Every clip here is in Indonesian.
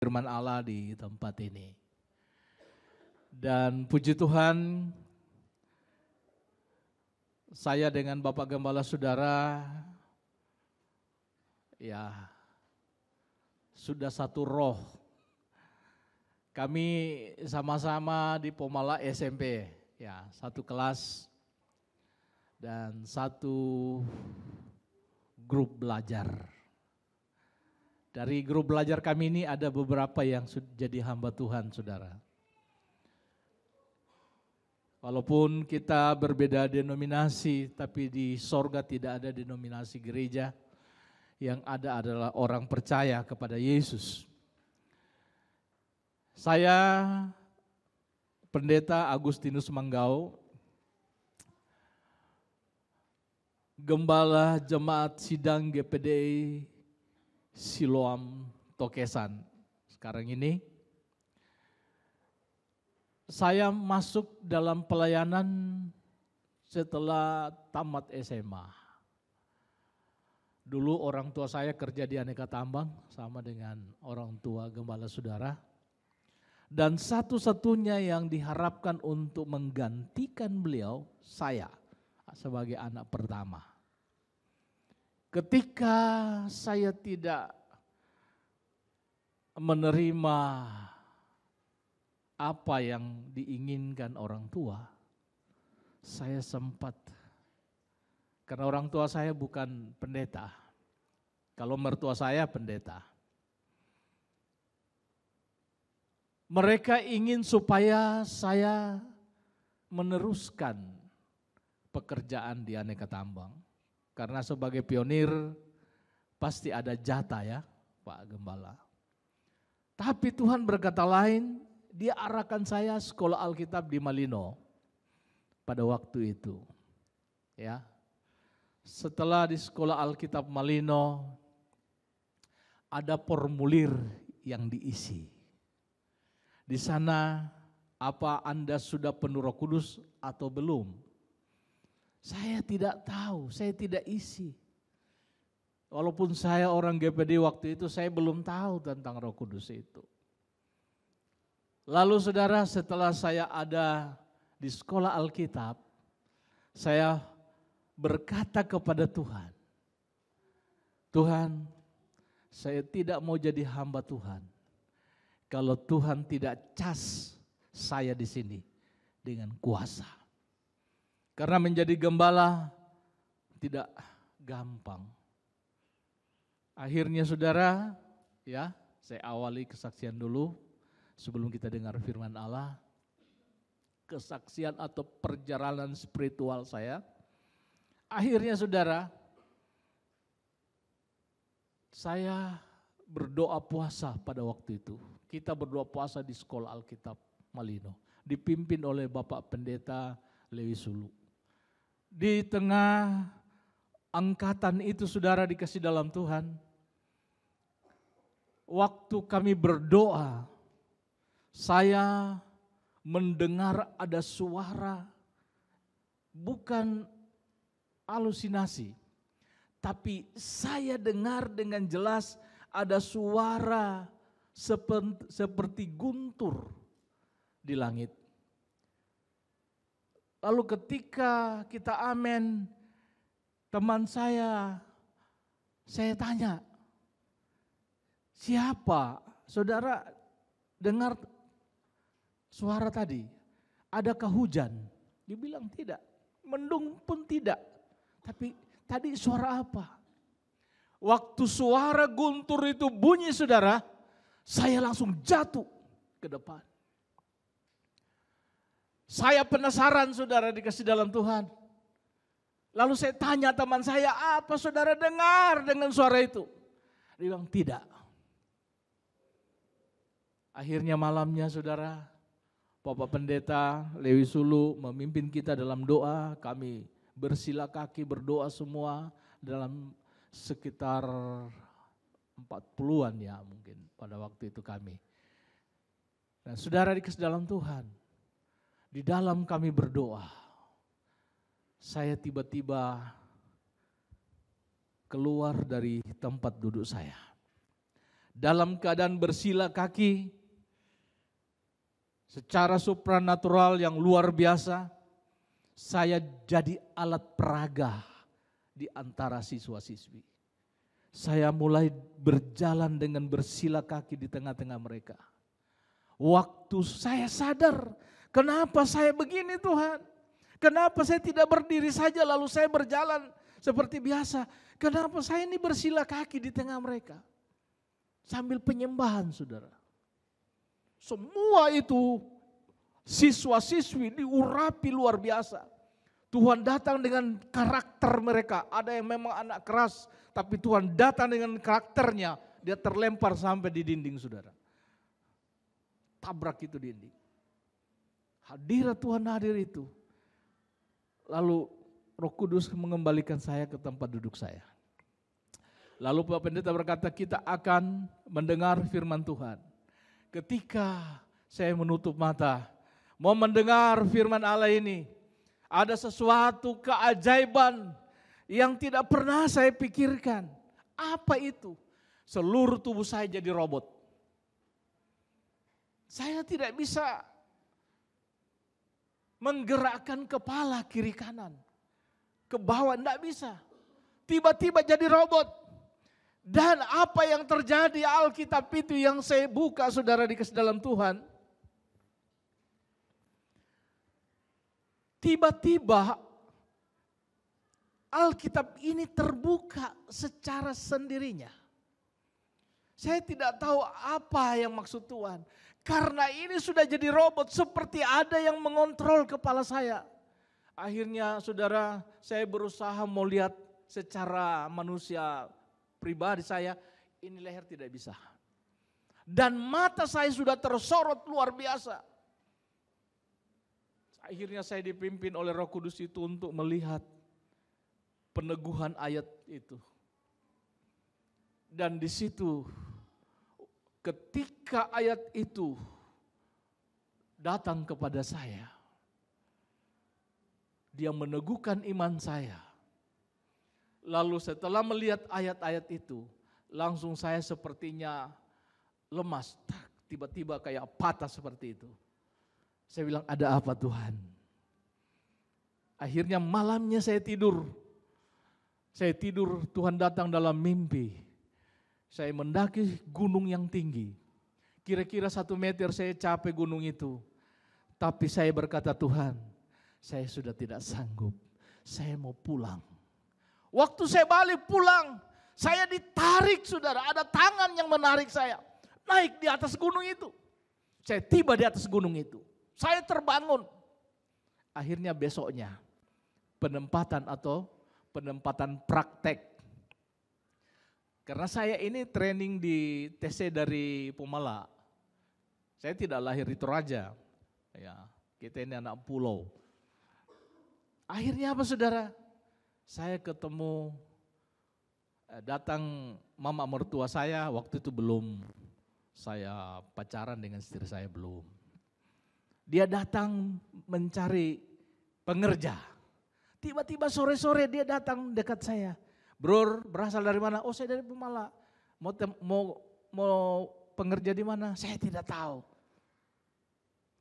firman Allah di tempat ini. Dan puji Tuhan, saya dengan Bapak Gembala Saudara, ya sudah satu roh. Kami sama-sama di Pomala SMP, ya satu kelas dan satu grup belajar. Dari grup belajar kami ini ada beberapa yang jadi hamba Tuhan, saudara. Walaupun kita berbeda denominasi, tapi di sorga tidak ada denominasi gereja. Yang ada adalah orang percaya kepada Yesus. Saya Pendeta Agustinus Manggau, Gembala Jemaat Sidang GPDI Siloam Tokesan. Sekarang ini saya masuk dalam pelayanan setelah tamat SMA. Dulu orang tua saya kerja di Aneka Tambang sama dengan orang tua Gembala Saudara. Dan satu-satunya yang diharapkan untuk menggantikan beliau, saya sebagai anak pertama. Ketika saya tidak menerima apa yang diinginkan orang tua, saya sempat, karena orang tua saya bukan pendeta, kalau mertua saya pendeta. Mereka ingin supaya saya meneruskan pekerjaan di Aneka Tambang. Karena sebagai pionir pasti ada jatah ya Pak Gembala. Tapi Tuhan berkata lain, Dia arahkan saya sekolah Alkitab di Malino pada waktu itu. Ya. Setelah di sekolah Alkitab Malino ada formulir yang diisi. Di sana apa Anda sudah penuh Roh Kudus atau belum? Saya tidak tahu, saya tidak isi. Walaupun saya orang GPD waktu itu, saya belum tahu tentang Roh Kudus itu. Lalu saudara, setelah saya ada di sekolah Alkitab, saya berkata kepada Tuhan, Tuhan, saya tidak mau jadi hamba Tuhan kalau Tuhan tidak cas saya di sini dengan kuasa. Karena menjadi gembala tidak gampang. Akhirnya saudara, ya saya awali kesaksian dulu sebelum kita dengar firman Allah. Kesaksian atau perjalanan spiritual saya. Akhirnya saudara, saya berdoa puasa pada waktu itu. Kita berdoa puasa di sekolah Alkitab Malino. Dipimpin oleh Bapak Pendeta Lewi Sulu. Di tengah angkatan itu saudara dikasih dalam Tuhan. Waktu kami berdoa, saya mendengar ada suara, bukan halusinasi, tapi saya dengar dengan jelas ada suara seperti guntur di langit. Lalu ketika kita amen, teman saya tanya, siapa? Saudara dengar suara tadi, adakah hujan? Dia bilang tidak, mendung pun tidak. Tapi tadi suara apa? Waktu suara guntur itu bunyi saudara, saya langsung jatuh ke depan. Saya penasaran saudara dikasih dalam Tuhan. Lalu saya tanya teman saya, apa saudara dengar dengan suara itu? Dia bilang tidak. Akhirnya malamnya saudara, Bapak Pendeta Lewi Sulu memimpin kita dalam doa. Kami bersila kaki berdoa semua dalam sekitar 40-an ya mungkin pada waktu itu kami. Dan saudara dikasih dalam Tuhan. Di dalam kami berdoa, saya tiba-tiba keluar dari tempat duduk saya. dalam keadaan bersila kaki, secara supranatural yang luar biasa, saya jadi alat peraga di antara siswa-siswi. Saya mulai berjalan dengan bersila kaki di tengah-tengah mereka. Waktu saya sadar, kenapa saya begini Tuhan? Kenapa saya tidak berdiri saja lalu saya berjalan seperti biasa? Kenapa saya ini bersila kaki di tengah mereka? Sambil penyembahan saudara. Semua itu siswa-siswi diurapi luar biasa. Tuhan datang dengan karakter mereka. Ada yang memang anak keras, tapi Tuhan datang dengan karakternya. Dia terlempar sampai di dinding saudara. Tabrak itu dinding. Hadirat Tuhan hadir itu. Lalu Roh Kudus mengembalikan saya ke tempat duduk saya. Lalu Pak Pendeta berkata, kita akan mendengar firman Tuhan. Ketika saya menutup mata, mau mendengar firman Allah ini, ada sesuatu keajaiban yang tidak pernah saya pikirkan. Apa itu? Seluruh tubuh saya jadi robot. Saya tidak bisa menggerakkan kepala kiri kanan. Ke bawah tidak bisa. Tiba-tiba jadi robot. Dan apa yang terjadi Alkitab itu yang saya buka saudara dikasih dalam Tuhan. Tiba-tiba Alkitab ini terbuka secara sendirinya. Saya tidak tahu apa yang maksud Tuhan. Karena ini sudah jadi robot seperti ada yang mengontrol kepala saya. Akhirnya saudara, saya berusaha mau lihat secara manusia pribadi saya, ini leher tidak bisa. Dan mata saya sudah tersorot luar biasa. Akhirnya saya dipimpin oleh Roh Kudus itu untuk melihat peneguhan ayat itu. Dan di situ ketika ayat itu datang kepada saya, dia meneguhkan iman saya. Lalu setelah melihat ayat-ayat itu, langsung saya sepertinya lemas, tiba-tiba kayak patah seperti itu. Saya bilang, ada apa Tuhan? Akhirnya malamnya saya tidur. Tuhan datang dalam mimpi. Saya mendaki gunung yang tinggi. Kira-kira 1 meter saya capai gunung itu. Tapi saya berkata, Tuhan, saya sudah tidak sanggup. Saya mau pulang. Waktu saya balik pulang, saya ditarik saudara. Ada tangan yang menarik saya. Naik di atas gunung itu. Saya tiba di atas gunung itu. Saya terbangun. Akhirnya besoknya penempatan praktek. Karena saya ini training di TC dari Pemala. Saya tidak lahir di Toraja. Ya, kita ini anak pulau. Akhirnya apa saudara? Saya ketemu, datang mama mertua saya, waktu itu belum saya pacaran dengan istri saya, belum. Dia datang mencari pengerja. Tiba-tiba sore-sore dia datang dekat saya. Bro, berasal dari mana? Oh, saya dari Pemala. Mau pengerja di mana? Saya tidak tahu.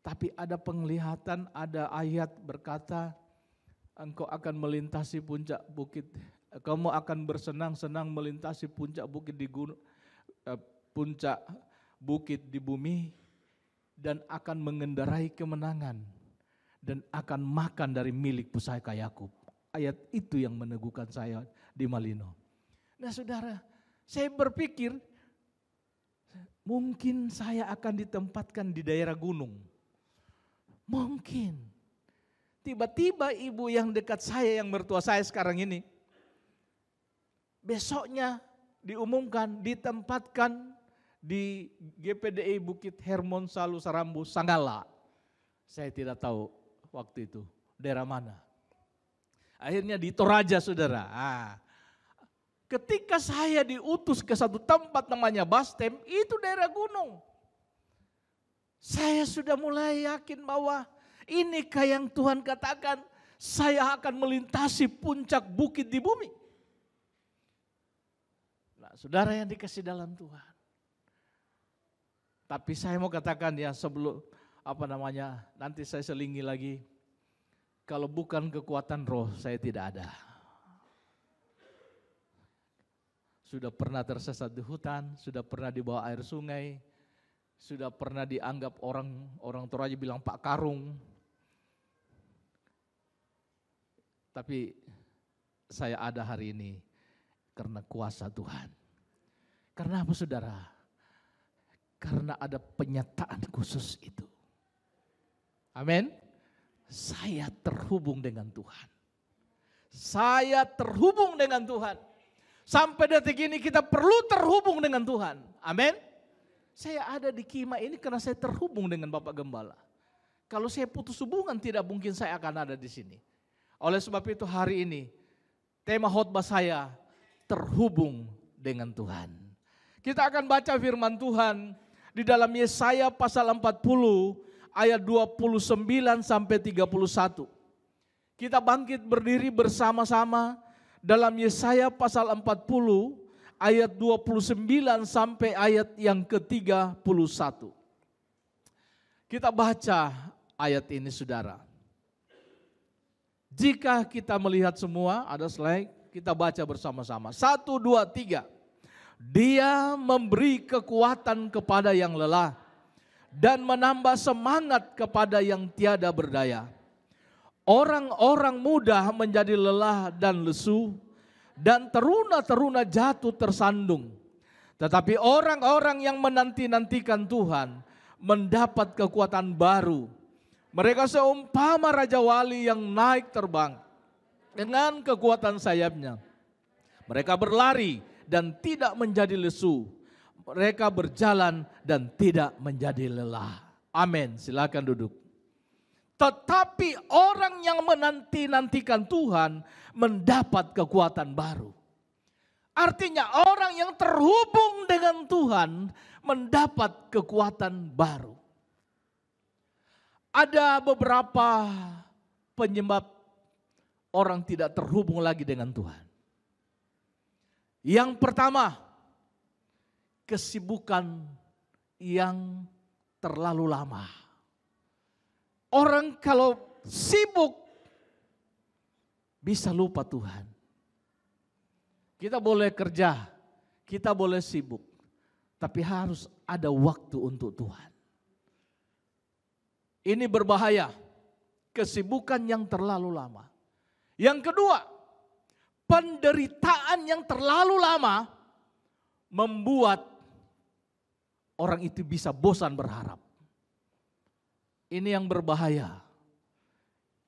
Tapi ada penglihatan, ada ayat berkata, engkau akan melintasi puncak bukit. Kamu akan bersenang-senang melintasi puncak bukit di gunung, puncak bukit di bumi, dan akan mengendarai kemenangan dan akan makan dari milik pusaka Yakub. Ayat itu yang meneguhkan saya di Malino. Nah saudara, saya berpikir mungkin saya akan ditempatkan di daerah gunung. Mungkin. Tiba-tiba ibu yang dekat saya, yang mertua saya sekarang ini, besoknya diumumkan ditempatkan di GPDI Bukit Hermon Salu Sarambu Sanggala. Saya tidak tahu waktu itu daerah mana. Akhirnya di Toraja saudara. Ketika saya diutus ke satu tempat namanya Bastem, itu daerah gunung. Saya sudah mulai yakin bahwa inikah yang Tuhan katakan, saya akan melintasi puncak bukit di bumi. Nah, saudara yang dikasih dalam Tuhan, Tapi saya mau katakan ya sebelum nanti saya selingi lagi. Kalau bukan kekuatan roh, saya tidak ada. Sudah pernah tersesat di hutan, sudah pernah di bawah air sungai, sudah pernah dianggap orang Toraja bilang Pak Karung. Tapi saya ada hari ini karena kuasa Tuhan. Karena apa saudara? Karena ada penyataan khusus itu. Amin. Saya terhubung dengan Tuhan. Saya terhubung dengan Tuhan. Sampai detik ini kita perlu terhubung dengan Tuhan. Amin. Saya ada di Kima ini karena saya terhubung dengan Bapak Gembala. Kalau saya putus hubungan tidak mungkin saya akan ada di sini. Oleh sebab itu hari ini tema khotbah saya terhubung dengan Tuhan. Kita akan baca firman Tuhan di dalam Yesaya pasal 40 ayat 29 sampai 31. Kita bangkit berdiri bersama-sama dalam Yesaya pasal 40 ayat 29 sampai ayat yang ke-31. Kita baca ayat ini saudara. Jika kita melihat semua, ada slide, kita baca bersama-sama. 1, 2, 3. Dia memberi kekuatan kepada yang lelah dan menambah semangat kepada yang tiada berdaya. Orang-orang muda menjadi lelah dan lesu, dan teruna-teruna jatuh tersandung. Tetapi orang-orang yang menanti-nantikan Tuhan mendapat kekuatan baru. Mereka seumpama Raja Wali yang naik terbang dengan kekuatan sayapnya. Mereka berlari dan tidak menjadi lesu. Mereka berjalan dan tidak menjadi lelah. Amin. Silakan duduk. Tetapi orang yang menanti-nantikan Tuhan mendapat kekuatan baru. Artinya orang yang terhubung dengan Tuhan mendapat kekuatan baru. Ada beberapa penyebab orang tidak terhubung lagi dengan Tuhan. Yang pertama, kesibukan yang terlalu lama. Orang kalau sibuk bisa lupa Tuhan. Kita boleh kerja, kita boleh sibuk, tapi harus ada waktu untuk Tuhan. Ini berbahaya, kesibukan yang terlalu lama. Yang kedua, penderitaan yang terlalu lama membuat orang itu bisa bosan berharap. Ini yang berbahaya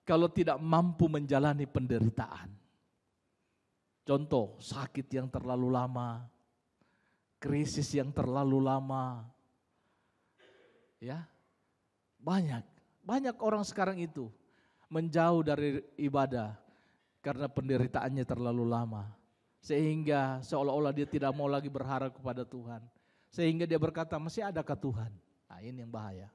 kalau tidak mampu menjalani penderitaan. Contoh, sakit yang terlalu lama, krisis yang terlalu lama. Ya. Banyak orang sekarang itu menjauh dari ibadah karena penderitaannya terlalu lama. Sehingga seolah-olah dia tidak mau lagi berharap kepada Tuhan. Sehingga dia berkata, masih adakah Tuhan? Nah, ini yang bahaya.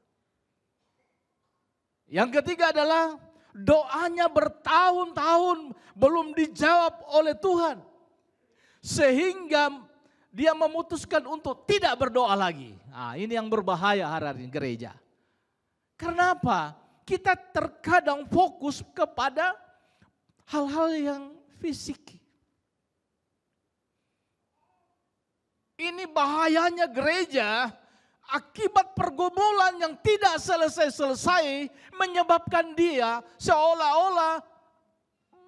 Yang ketiga adalah doanya bertahun-tahun belum dijawab oleh Tuhan. Sehingga dia memutuskan untuk tidak berdoa lagi. Nah, ini yang berbahaya hari ini gereja. Kenapa? Kita terkadang fokus kepada hal-hal yang fisik. Ini bahayanya gereja akibat pergumulan yang tidak selesai-selesai menyebabkan dia seolah-olah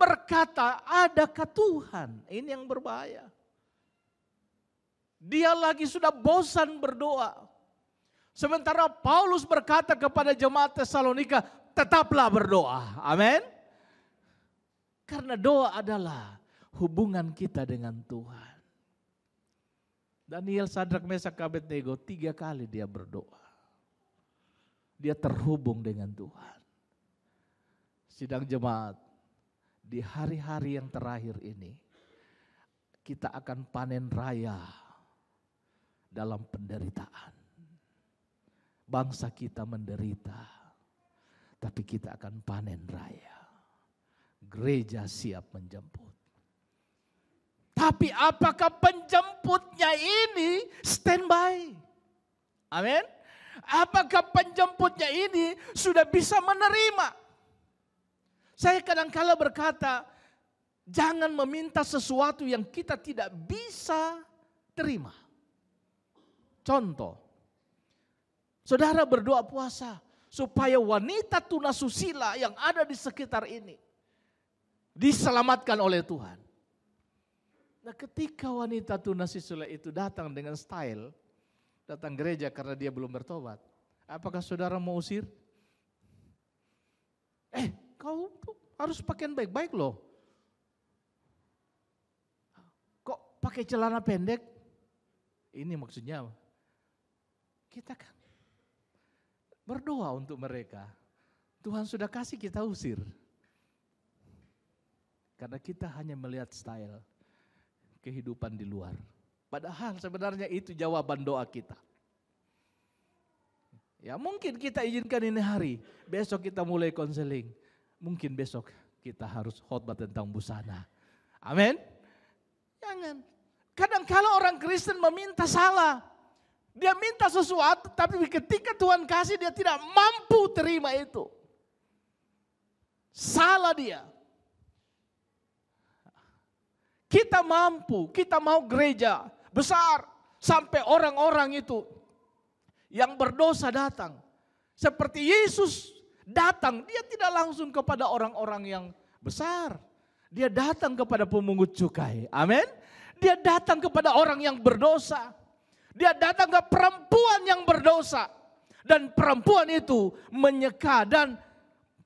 berkata, adakah Tuhan? Ini yang berbahaya. Dia lagi sudah bosan berdoa. Sementara Paulus berkata kepada jemaat Tesalonika, tetaplah berdoa. Amin. Karena doa adalah hubungan kita dengan Tuhan. Daniel, Sadrak, Mesak, Abednego 3 kali dia berdoa. Dia terhubung dengan Tuhan. Sidang jemaat, di hari-hari yang terakhir ini, kita akan panen raya dalam penderitaan. Bangsa kita menderita, tapi kita akan panen raya. Gereja siap menjemput. Tapi apakah penjemputnya ini standby? Amin. Apakah penjemputnya ini sudah bisa menerima? Saya kadang-kala berkata, jangan meminta sesuatu yang kita tidak bisa terima. Contoh, saudara berdoa puasa supaya wanita tunasusila yang ada di sekitar ini diselamatkan oleh Tuhan. Nah, ketika wanita tunasusila itu datang dengan style, datang gereja karena dia belum bertobat, apakah saudara mau usir? Kau harus pakaian baik-baik loh. Kok pakai celana pendek? Ini maksudnya kita kan berdoa untuk mereka. Tuhan sudah kasih, kita usir. Karena kita hanya melihat style kehidupan di luar. Padahal sebenarnya itu jawaban doa kita. Ya mungkin kita izinkan ini hari, besok kita mulai konseling. Mungkin besok kita harus khotbah tentang busana. Amin. Jangan. Kadang-kala orang Kristen meminta salah. Dia minta sesuatu tapi ketika Tuhan kasih dia tidak mampu terima itu. Salah dia. Kita mampu, kita mau gereja besar sampai orang-orang itu yang berdosa datang. Seperti Yesus datang, dia tidak langsung kepada orang-orang yang besar. Dia datang kepada pemungut cukai. Amin. Dia datang kepada orang yang berdosa. Dia datang ke perempuan yang berdosa. Dan perempuan itu menyeka dan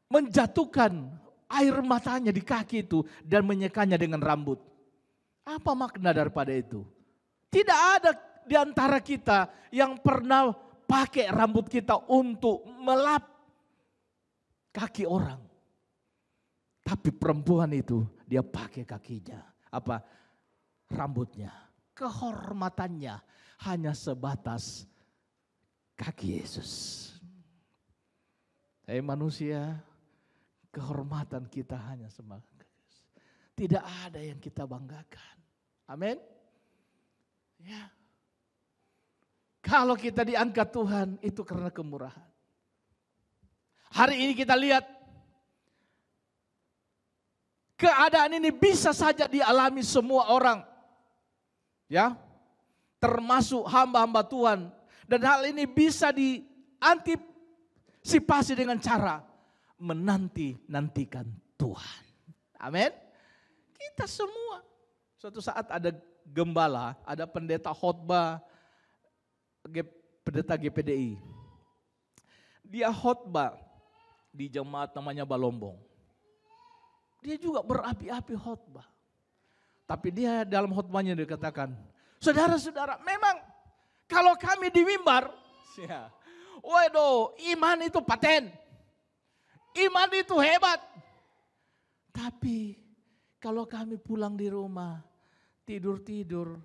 menjatuhkan air matanya di kaki itu dan menyekanya dengan rambut. Apa makna daripada itu? Tidak ada di antara kita yang pernah pakai rambut kita untuk melap kaki orang. Tapi perempuan itu dia pakai kakinya. Apa? Rambutnya. Kehormatannya hanya sebatas kaki Yesus. Manusia, kehormatan kita hanya sebatas kaki Yesus. Tidak ada yang kita banggakan. Amin. Ya. Kalau kita diangkat Tuhan itu karena kemurahan. Hari ini kita lihat keadaan ini bisa saja dialami semua orang. Ya. Termasuk hamba-hamba Tuhan. Dan hal ini bisa diantisipasi dengan cara menanti-nantikan Tuhan. Amin. Kita semua. Suatu saat ada gembala, ada pendeta khotbah, pendeta GPDI. Dia khotbah di jemaat namanya Balombong. Dia juga berapi-api khotbah. Tapi dia dalam khotbahnya dia katakan, saudara-saudara, memang kalau kami di mimbar, waduh, iman itu paten. Iman itu hebat. Tapi kalau kami pulang di rumah, tidur-tidur,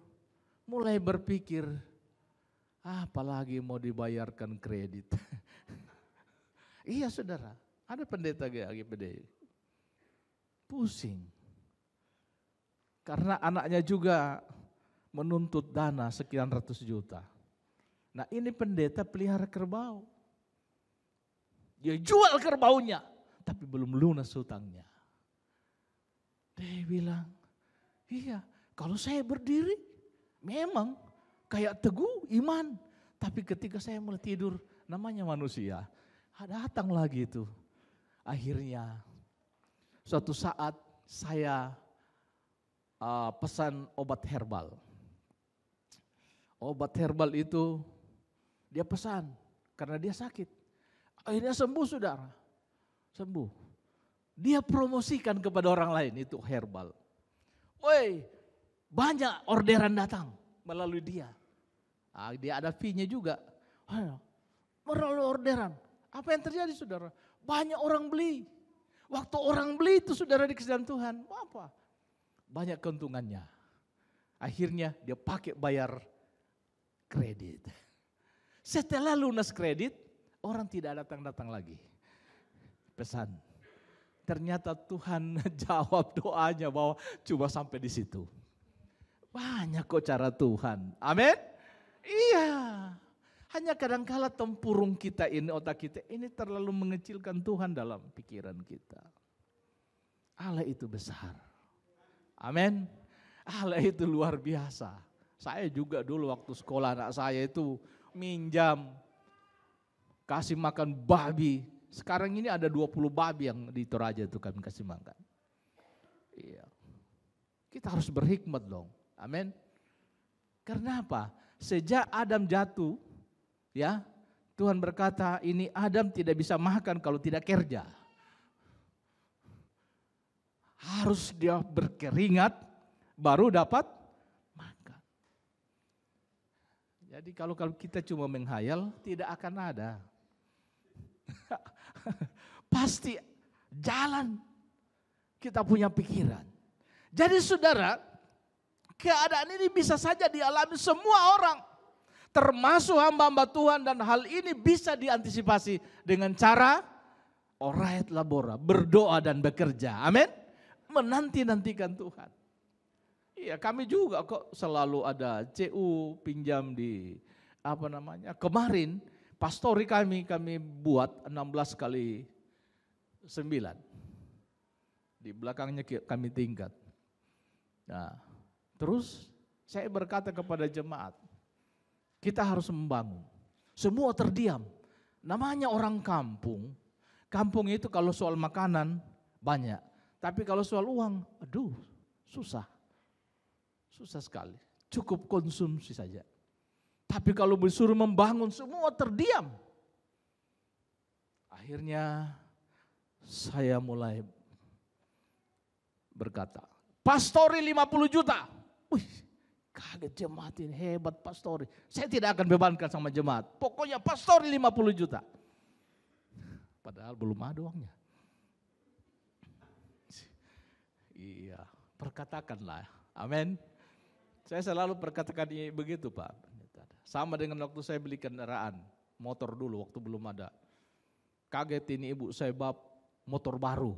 mulai berpikir, apalagi mau dibayarkan kredit. Iya saudara, ada pendeta GPD. Pusing. Karena anaknya juga menuntut dana sekian ratus juta. Nah ini pendeta pelihara kerbau. Dia jual kerbaunya, tapi belum lunas hutangnya. Dia bilang, iya kalau saya berdiri memang kayak teguh iman. Tapi ketika saya mulai tidur, namanya manusia, datang lagi itu. Akhirnya suatu saat saya pesan obat herbal. Obat herbal itu dia pesan karena dia sakit. Akhirnya sembuh saudara, sembuh. Dia promosikan kepada orang lain itu herbal. Woi, banyak orderan datang melalui dia. Dia ada fee-nya juga. Melalui orderan. Apa yang terjadi saudara? Banyak orang beli. Waktu orang beli itu saudara di kesediaan Tuhan. Apa? Banyak keuntungannya. Akhirnya dia pakai bayar kredit. Setelah lunas kredit, orang tidak datang-datang lagi. Pesan. Ternyata Tuhan jawab doanya bahwa coba sampai di situ. Banyak kok cara Tuhan. Amin. Iya. Hanya kadangkala tempurung kita ini, otak kita ini terlalu mengecilkan Tuhan dalam pikiran kita. Allah itu besar. Amin. Allah itu luar biasa. Saya juga dulu waktu sekolah anak saya itu minjam, kasih makan babi. Sekarang ini ada 20 babi yang di Toraja itu kami kasih makan. Iya. Kita harus berhikmat dong. Amin. Karena apa? Sejak Adam jatuh, ya, Tuhan berkata, ini Adam tidak bisa makan kalau tidak kerja. Harus dia berkeringat baru dapat makan. Jadi kalau kita cuma menghayal tidak akan ada. Pasti jalan kita punya pikiran. Jadi saudara, keadaan ini bisa saja dialami semua orang. Termasuk hamba-hamba Tuhan, dan hal ini bisa diantisipasi dengan cara orait labora, berdoa dan bekerja. Amin. Menanti-nantikan Tuhan. Iya, kami juga kok selalu ada CU pinjam di kemarin pastori kami buat 16 kali 9. Di belakangnya kami tingkat. Nah, terus saya berkata kepada jemaat, kita harus membangun. Semua terdiam. Namanya orang kampung. Kampung itu kalau soal makanan banyak. Tapi kalau soal uang, aduh susah. Susah sekali. Cukup konsumsi saja. Tapi kalau disuruh membangun semua terdiam. Akhirnya saya mulai berkata, pastori 50 juta. Wih, kaget jemaat ini, hebat pastori. Saya tidak akan bebankan sama jemaat. Pokoknya pastori 50 juta. Padahal belum ada uangnya. Iya, perkatakanlah. Amin. Saya selalu perkatakan begitu Pak. Sama dengan waktu saya beli kendaraan, motor dulu waktu belum ada. Kaget ini ibu saya bab motor baru.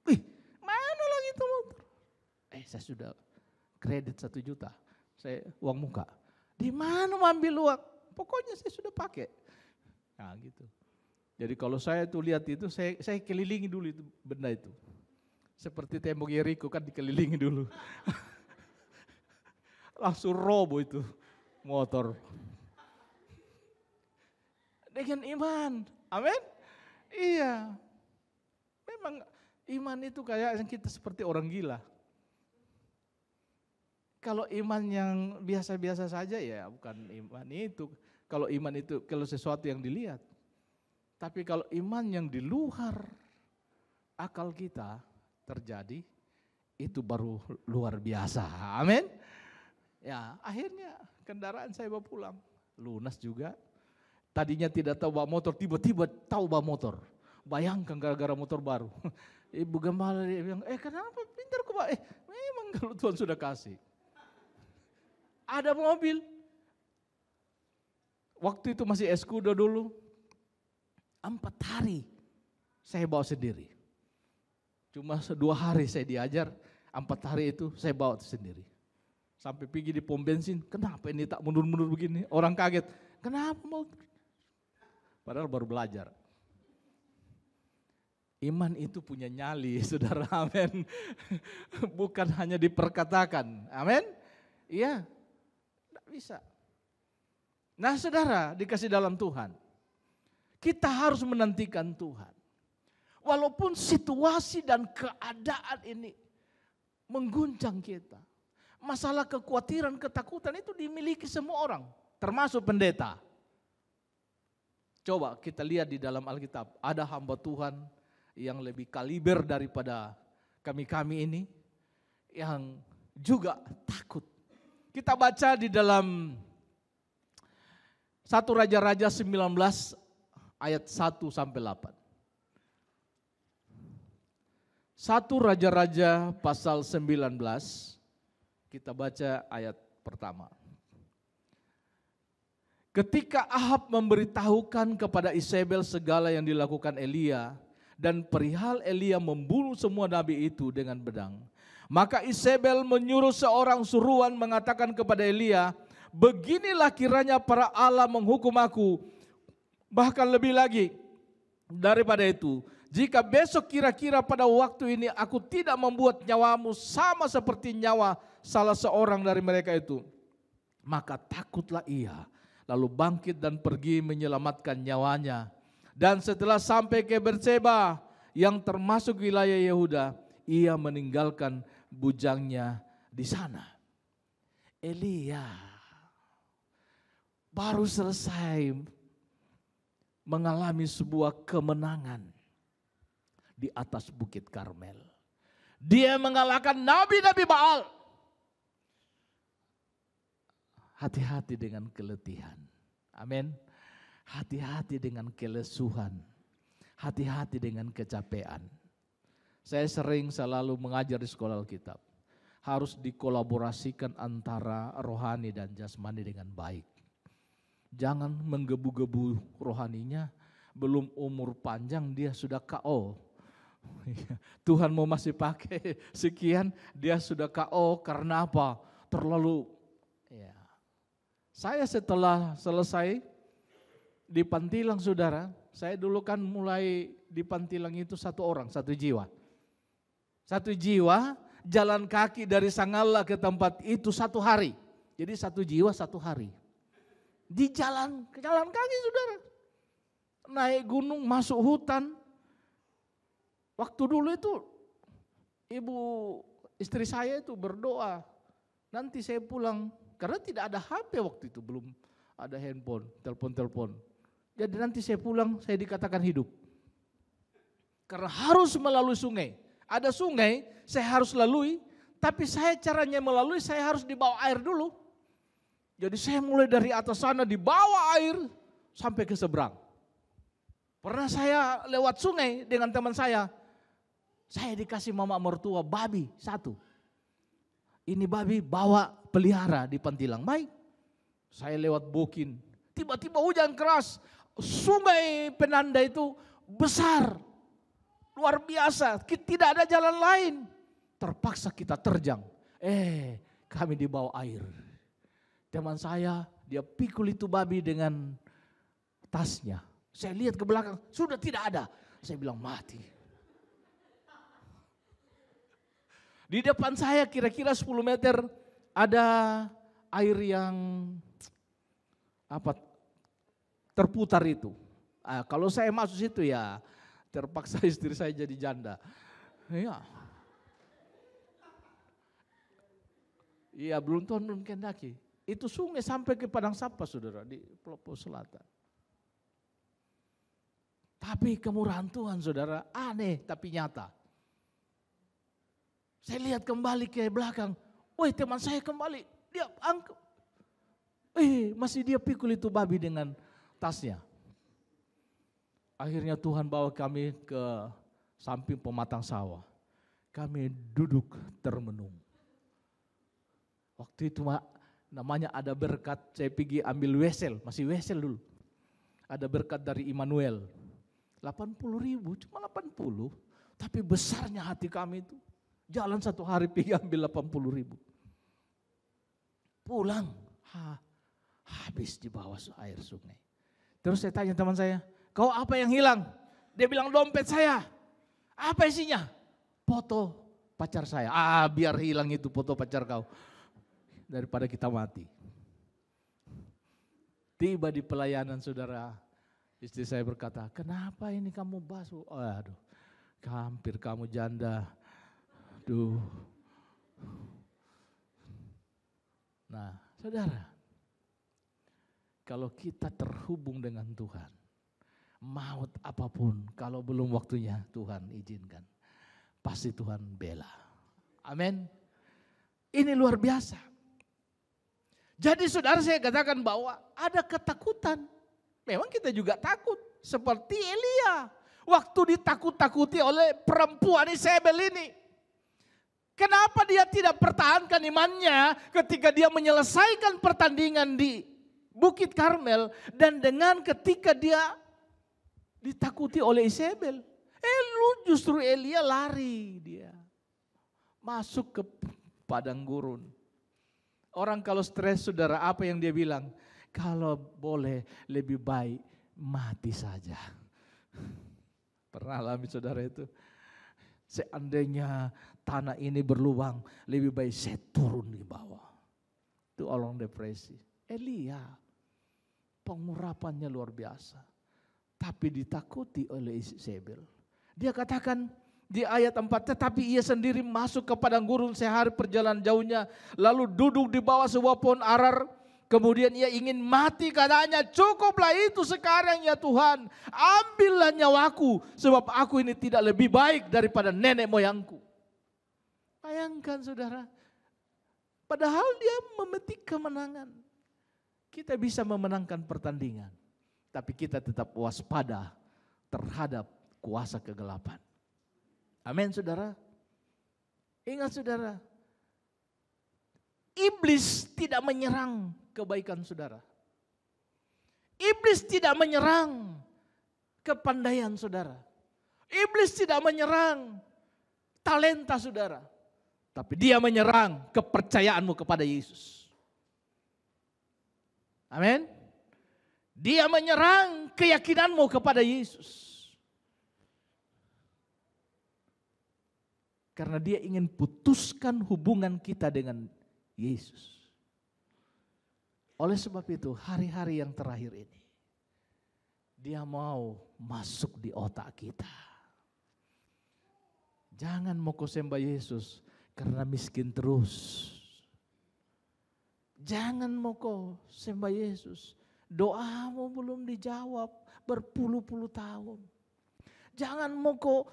Wih, mana lagi itu motor? Saya sudah kredit 1 juta. Saya uang muka. Di mana mau ambil uang? Pokoknya saya sudah pakai. Nah gitu. Jadi kalau saya tuh lihat itu, saya kelilingi dulu itu benda itu. Seperti tembok Yeriko kan dikelilingi dulu. Langsung roboh itu motor. Dengan iman. Amin. Iya. Memang iman itu kayak kita seperti orang gila. Kalau iman yang biasa-biasa saja ya bukan iman itu. Kalau iman itu kalau sesuatu yang dilihat. Tapi kalau iman yang di luar akal kita terjadi, itu baru luar biasa. Amin. Ya, akhirnya kendaraan saya bawa pulang. Lunas juga. Tadinya tidak tahu bawa motor, tiba-tiba tahu bawa motor. Bayangkan gara-gara motor baru. Ibu gembala dia bilang, kenapa pintar kok Pak? Memang kalau Tuhan sudah kasih. Ada mobil. Waktu itu masih Escudo dulu. 4 hari saya bawa sendiri. Cuma 2 hari saya diajar, 4 hari itu saya bawa sendiri. Sampai pergi di pom bensin, kenapa ini tak mundur-mundur begini? Orang kaget, kenapa motor? Padahal baru belajar. Iman itu punya nyali, saudara, amin. Bukan hanya diperkatakan, amin. Iya, tidak bisa. Nah saudara, dikasih dalam Tuhan. Kita harus menantikan Tuhan. Walaupun situasi dan keadaan ini mengguncang kita. Masalah kekhawatiran, ketakutan itu dimiliki semua orang, termasuk pendeta. Coba kita lihat di dalam Alkitab, ada hamba Tuhan yang lebih kaliber daripada kami-kami ini, yang juga takut. Kita baca di dalam 1 Raja-Raja 19 ayat 1-8. 1 Raja-Raja pasal 19, kita baca ayat pertama. Ketika Ahab memberitahukan kepada Isabel segala yang dilakukan Elia dan perihal Elia membunuh semua nabi itu dengan pedang, maka Isabel menyuruh seorang suruhan mengatakan kepada Elia, beginilah kiranya para Allah menghukum aku. Bahkan lebih lagi daripada itu, jika besok kira-kira pada waktu ini aku tidak membuat nyawamu sama seperti nyawa salah seorang dari mereka itu, maka takutlah ia, lalu bangkit dan pergi menyelamatkan nyawanya. Dan setelah sampai ke Berseba yang termasuk wilayah Yehuda, ia meninggalkan bujangnya di sana. Elia baru selesai mengalami sebuah kemenangan di atas Bukit Karmel. Dia mengalahkan nabi-nabi Baal. Hati-hati dengan keletihan. Amin. Hati-hati dengan kelesuhan. Hati-hati dengan kecapean. Saya selalu mengajar di sekolah Alkitab. Harus dikolaborasikan antara rohani dan jasmani dengan baik. Jangan menggebu-gebu rohaninya, belum umur panjang dia sudah KO. Tuhan mau masih pakai sekian, dia sudah KO karena apa? Terlalu. Ya. Saya setelah selesai di Pantilang saudara, saya dulu kan mulai di Pantilang itu satu orang, satu jiwa. Satu jiwa jalan kaki dari Sangala ke tempat itu satu hari. Jadi satu jiwa satu hari. Di jalan kaki saudara. Naik gunung, masuk hutan. Waktu dulu itu ibu istri saya itu berdoa, nanti saya pulang, karena tidak ada HP waktu itu, belum ada handphone, telepon. Jadi nanti saya pulang, saya dikatakan hidup. Karena harus melalui sungai. Ada sungai, saya harus lalui, tapi saya caranya melalui, saya harus dibawa air dulu. Jadi saya mulai dari atas sana dibawa air sampai ke seberang. Pernah saya lewat sungai dengan teman saya dikasih mama mertua babi satu. Ini babi bawa pelihara di Pantilang. Baik, saya lewat Bokin. Tiba-tiba hujan keras. Sungai Penanda itu besar. Luar biasa. Tidak ada jalan lain. Terpaksa kita terjang. Kami di bawah air. Teman saya, dia pikul itu babi dengan tasnya. Saya lihat ke belakang, sudah tidak ada. Saya bilang mati. Di depan saya kira-kira 10 meter ada air yang terputar itu. Kalau saya masuk situ ya terpaksa istri saya jadi janda. Iya belum kendaki. Itu sungai sampai ke Padang Sapa saudara di Pelopor Selatan. Tapi kemurahan Tuhan saudara aneh tapi nyata. Saya lihat kembali ke belakang. Woi teman saya kembali. Dia angkat. Masih dia pikul itu babi dengan tasnya. Akhirnya Tuhan bawa kami ke samping pematang sawah. Kami duduk termenung. Waktu itu namanya ada berkat, saya pergi ambil wesel, masih wesel dulu. Ada berkat dari Immanuel. 80.000, cuma 80. Tapi besarnya hati kami itu. Jalan satu hari pergi ambil 80.000. Pulang, habis di bawah air sungai. Terus saya tanya teman saya, kau apa yang hilang? Dia bilang dompet saya. Apa isinya? Foto pacar saya. Biar hilang itu foto pacar kau. Daripada kita mati. Tiba di pelayanan saudara, istri saya berkata, kenapa ini kamu basuh? Aduh, hampir kamu janda. Aduh. Nah, saudara, kalau kita terhubung dengan Tuhan, maut apapun, kalau belum waktunya Tuhan izinkan, pasti Tuhan bela. Amin. Ini luar biasa. Jadi saudara saya katakan bahwa ada ketakutan. Memang kita juga takut, seperti Elia. Waktu ditakut-takuti oleh perempuan Isabel ini. Kenapa dia tidak pertahankan imannya ketika dia menyelesaikan pertandingan di Bukit Karmel dan dengan ketika dia ditakuti oleh Isabel. Justru Elia lari dia. Masuk ke padang gurun. Orang kalau stres saudara, apa yang dia bilang? Kalau boleh lebih baik mati saja. Pernah alami saudara itu? Seandainya tanah ini berlubang, lebih baik saya turun di bawah. Itu orang depresi. Elia, pengurapannya luar biasa. Tapi ditakuti oleh Isabel. Dia katakan di ayat 4, tetapi ia sendiri masuk ke padang gurun sehari perjalanan jauhnya, lalu duduk di bawah sebuah pohon arar. Kemudian ia ingin mati, katanya, cukuplah itu sekarang ya Tuhan, ambillah nyawaku, sebab aku ini tidak lebih baik daripada nenek moyangku. Bayangkan saudara, padahal dia memetik kemenangan. Kita bisa memenangkan pertandingan, tapi kita tetap waspada terhadap kuasa kegelapan. Amin saudara. Ingat saudara, iblis tidak menyerang kebaikan saudara. Iblis tidak menyerang kepandaian saudara. Iblis tidak menyerang talenta saudara. Tapi dia menyerang kepercayaanmu kepada Yesus. Amin. Dia menyerang keyakinanmu kepada Yesus. Karena dia ingin putuskan hubungan kita dengan Yesus. Oleh sebab itu hari-hari yang terakhir ini, dia mau masuk di otak kita. Jangan mau kau sembah Yesus karena miskin terus. Jangan mau kau sembah Yesus, doamu belum dijawab berpuluh-puluh tahun. Jangan mau kau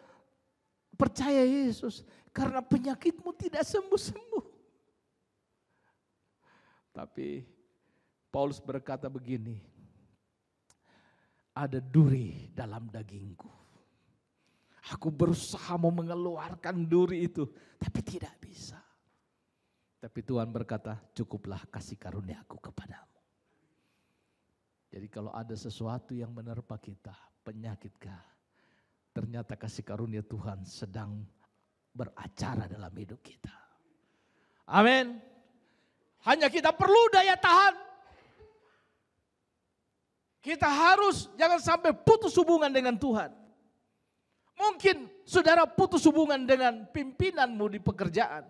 percaya Yesus karena penyakitmu tidak sembuh-sembuh. Tapi Paulus berkata begini, ada duri dalam dagingku. Aku berusaha mau mengeluarkan duri itu, tapi tidak bisa. Tapi Tuhan berkata, cukuplah kasih karunia-Ku kepadamu. Jadi kalau ada sesuatu yang menerpa kita, penyakitkah? Ternyata kasih karunia Tuhan sedang beracara dalam hidup kita. Amin. Hanya kita perlu daya tahan. Kita harus jangan sampai putus hubungan dengan Tuhan. Mungkin saudara putus hubungan dengan pimpinanmu di pekerjaan.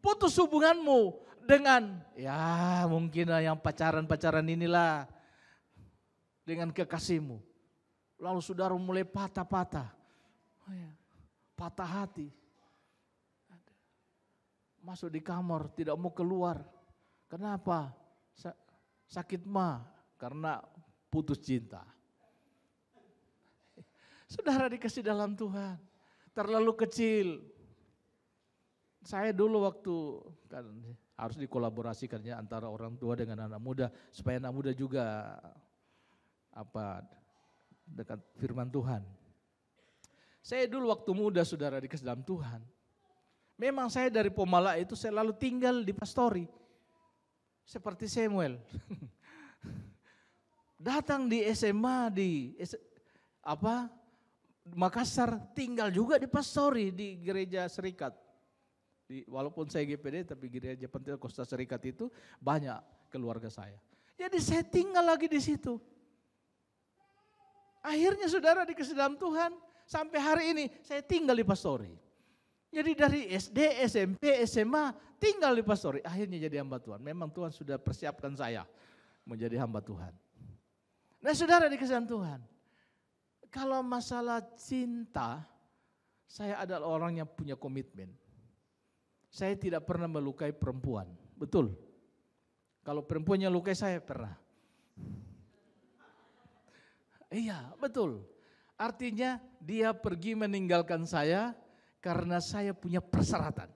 Putus hubunganmu dengan ya mungkin yang pacaran-pacaran inilah. Dengan kekasihmu. Lalu saudara mulai patah-patah. Patah hati. Masuk di kamar, tidak mau keluar. Kenapa? Sakit mah, karena putus cinta. Saudara dikasih dalam Tuhan, terlalu kecil. Saya dulu waktu, kan harus dikolaborasikannya antara orang tua dengan anak muda, supaya anak muda juga dekat firman Tuhan. Saya dulu waktu muda saudara dikasih dalam Tuhan. Memang saya dari Pomala itu saya lalu tinggal di pastori. Seperti Samuel. Datang di SMA di Makassar, tinggal juga di pastori di gereja Serikat. Walaupun saya GPD tapi gereja Pentakosta Serikat itu banyak keluarga saya. Jadi saya tinggal lagi di situ. Akhirnya saudara dikasih dalam Tuhan, sampai hari ini saya tinggal di pastori. Jadi dari SD, SMP, SMA tinggal di pastori, akhirnya jadi hamba Tuhan. Memang Tuhan sudah persiapkan saya menjadi hamba Tuhan. Nah saudara dikasih dalam Tuhan, kalau masalah cinta, saya adalah orang yang punya komitmen. Saya tidak pernah melukai perempuan, betul. Kalau perempuannya lukai saya pernah. Iya, betul. Artinya dia pergi meninggalkan saya karena saya punya persyaratan.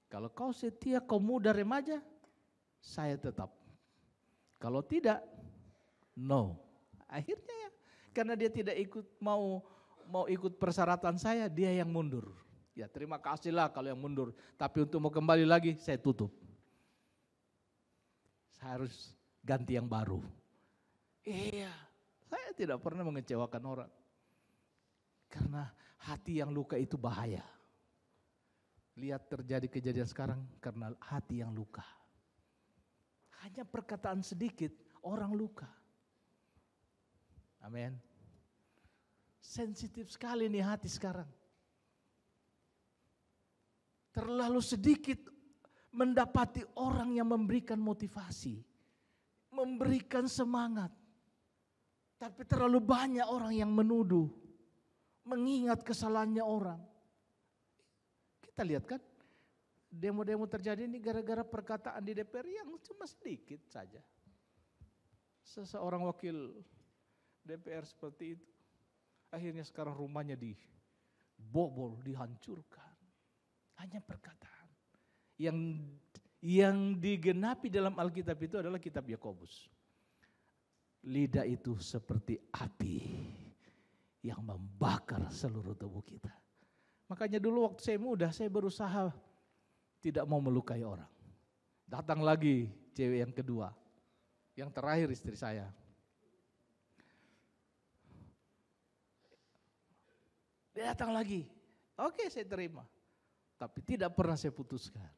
Kalau kau setia, kau muda remaja, saya tetap. Kalau tidak, no. Akhirnya ya, karena dia tidak mau ikut persyaratan saya, dia yang mundur. Ya terima kasihlah kalau yang mundur. Tapi untuk mau kembali lagi, saya tutup. Saya harus ganti yang baru. Iya. Saya tidak pernah mengecewakan orang. Karena hati yang luka itu bahaya. Lihat terjadi kejadian sekarang karena hati yang luka. Hanya perkataan sedikit, orang luka. Amin. Sensitif sekali nih hati sekarang. Terlalu sedikit mendapati orang yang memberikan motivasi, memberikan semangat. Tapi terlalu banyak orang yang menuduh, mengingat kesalahannya orang. Kita lihat kan, demo-demo terjadi ini gara-gara perkataan di DPR yang cuma sedikit saja. Seseorang wakil DPR seperti itu, akhirnya sekarang rumahnya dibobol, dihancurkan. Hanya perkataan. Yang digenapi dalam Alkitab itu adalah kitab Yakobus. Lidah itu seperti api yang membakar seluruh tubuh kita. Makanya dulu waktu saya muda, saya berusaha tidak mau melukai orang. Datang lagi cewek yang kedua, yang terakhir istri saya. Dia datang lagi, oke saya terima. Tapi tidak pernah saya putuskan.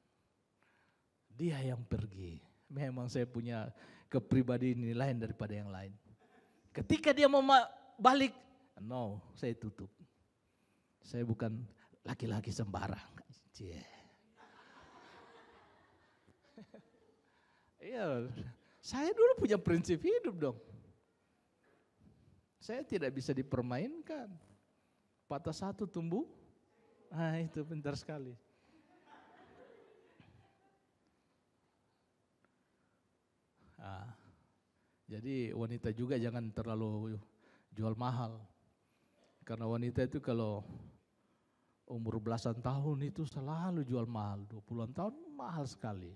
Dia yang pergi. Memang saya punya kepribadian ini lain daripada yang lain. Ketika dia mau balik, no, saya tutup. Saya bukan laki-laki sembarang. Iya, saya dulu punya prinsip hidup dong. Saya tidak bisa dipermainkan. Patah satu tumbuh, itu pintar sekali. Jadi wanita juga jangan terlalu jual mahal. Karena wanita itu kalau umur belasan tahun itu selalu jual mahal. 20-an tahun mahal sekali.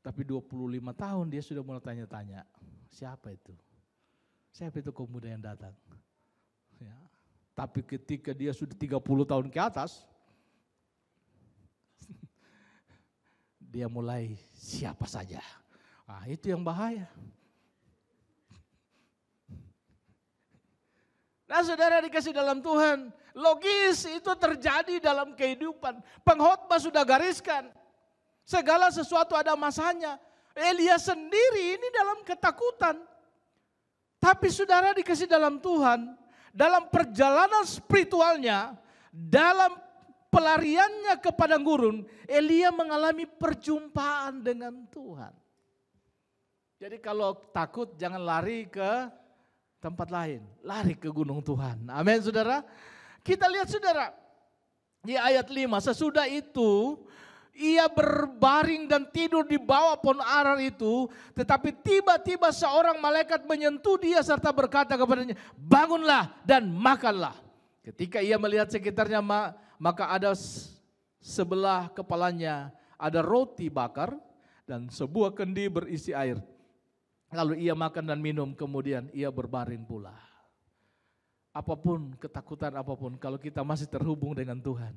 Tapi 25 tahun dia sudah mulai tanya-tanya, siapa itu? Siapa itu pemuda yang datang? Ya. Tapi ketika dia sudah 30 tahun ke atas, dia mulai siapa saja. Itu yang bahaya. Nah saudara dikasih dalam Tuhan, logis itu terjadi dalam kehidupan. Pengkhotbah sudah gariskan, segala sesuatu ada masanya. Elia sendiri ini dalam ketakutan. Tapi saudara dikasih dalam Tuhan, dalam perjalanan spiritualnya, dalam pelariannya ke padang gurun, Elia mengalami perjumpaan dengan Tuhan. Jadi kalau takut jangan lari ke tempat lain, lari ke gunung Tuhan. Amin saudara. Kita lihat saudara, di ayat 5, sesudah itu ia berbaring dan tidur di bawah pohon arar itu, tetapi tiba-tiba seorang malaikat menyentuh dia serta berkata kepadanya, bangunlah dan makanlah. Ketika ia melihat sekitarnya, maka ada sebelah kepalanya ada roti bakar dan sebuah kendi berisi air. Lalu ia makan dan minum, kemudian ia berbaring pula. Apapun, ketakutan apapun, kalau kita masih terhubung dengan Tuhan,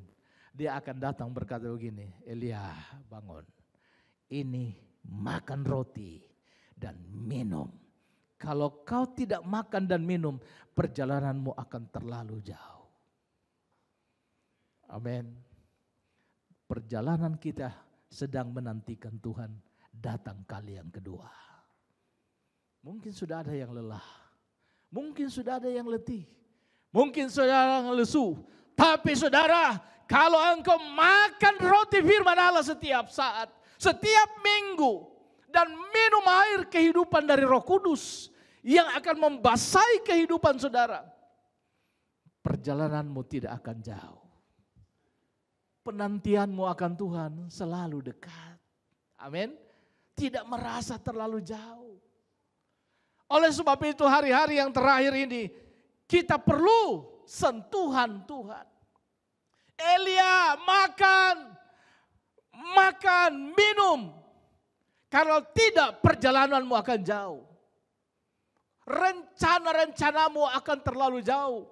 dia akan datang berkata begini, Elia bangun, ini makan roti dan minum. Kalau kau tidak makan dan minum, perjalananmu akan terlalu jauh. Amin. Perjalanan kita sedang menantikan Tuhan datang kali yang kedua. Mungkin sudah ada yang lelah, mungkin sudah ada yang letih, mungkin sudah yang lesu. Tapi saudara, kalau engkau makan roti firman Allah setiap saat, setiap minggu, dan minum air kehidupan dari Roh Kudus yang akan membasahi kehidupan saudara, perjalananmu tidak akan jauh. Penantianmu akan Tuhan selalu dekat. Amin. Tidak merasa terlalu jauh. Oleh sebab itu hari-hari yang terakhir ini kita perlu sentuhan Tuhan. Elia makan, minum. Kalau tidak perjalananmu akan jauh. Rencana-rencanamu akan terlalu jauh.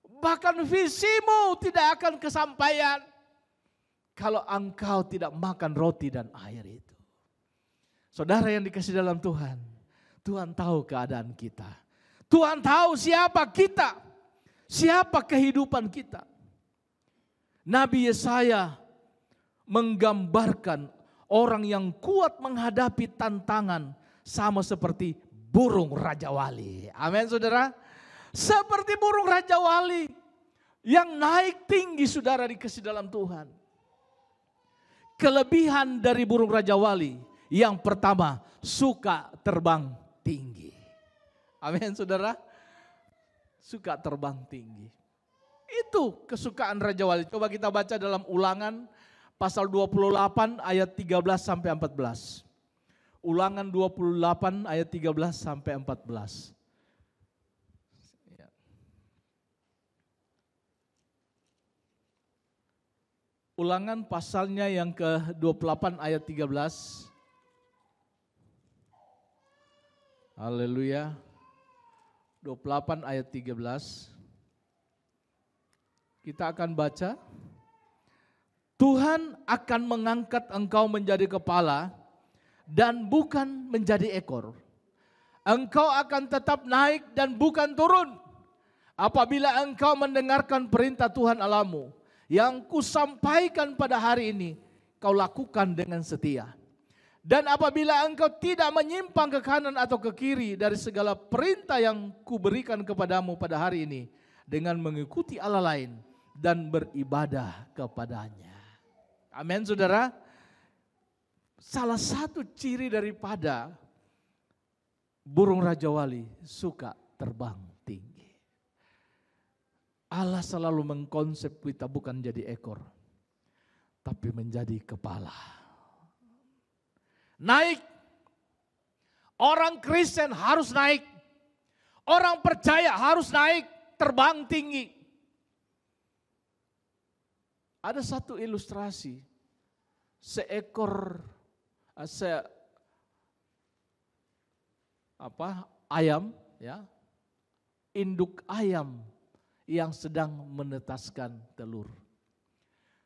Bahkan visimu tidak akan kesampaian. Kalau engkau tidak makan roti dan air itu. Saudara yang dikasih dalam Tuhan. Tuhan tahu keadaan kita. Tuhan tahu siapa kita. Siapa kehidupan kita. Nabi Yesaya menggambarkan orang yang kuat menghadapi tantangan sama seperti burung Raja Wali. Amin saudara. Seperti burung Raja Wali yang naik tinggi saudara dikasih dalam Tuhan. Kelebihan dari burung Raja Wali yang pertama suka terbang tinggi. Amin saudara. Suka terbang tinggi. Itu kesukaan Raja Wali. Coba kita baca dalam Ulangan pasal 28 ayat 13 sampai 14. Ulangan 28 ayat 13 sampai 14. Ulangan pasalnya yang ke-28 ayat 13. Haleluya. 28 ayat 13. Kita akan baca. Tuhan akan mengangkat engkau menjadi kepala dan bukan menjadi ekor. Engkau akan tetap naik dan bukan turun. Apabila engkau mendengarkan perintah Tuhan Allahmu yang kusampaikan pada hari ini, kau lakukan dengan setia. Dan apabila engkau tidak menyimpang ke kanan atau ke kiri dari segala perintah yang kuberikan kepadamu pada hari ini, dengan mengikuti Allah lain dan beribadah kepadanya. Amin saudara. Salah satu ciri daripada burung Raja Wali suka terbang tinggi. Allah selalu mengkonsep kita bukan jadi ekor, tapi menjadi kepala. Naik. Orang Kristen harus naik. Orang percaya harus naik, terbang tinggi. Ada satu ilustrasi, ayam, ya, induk ayam yang sedang menetaskan telur.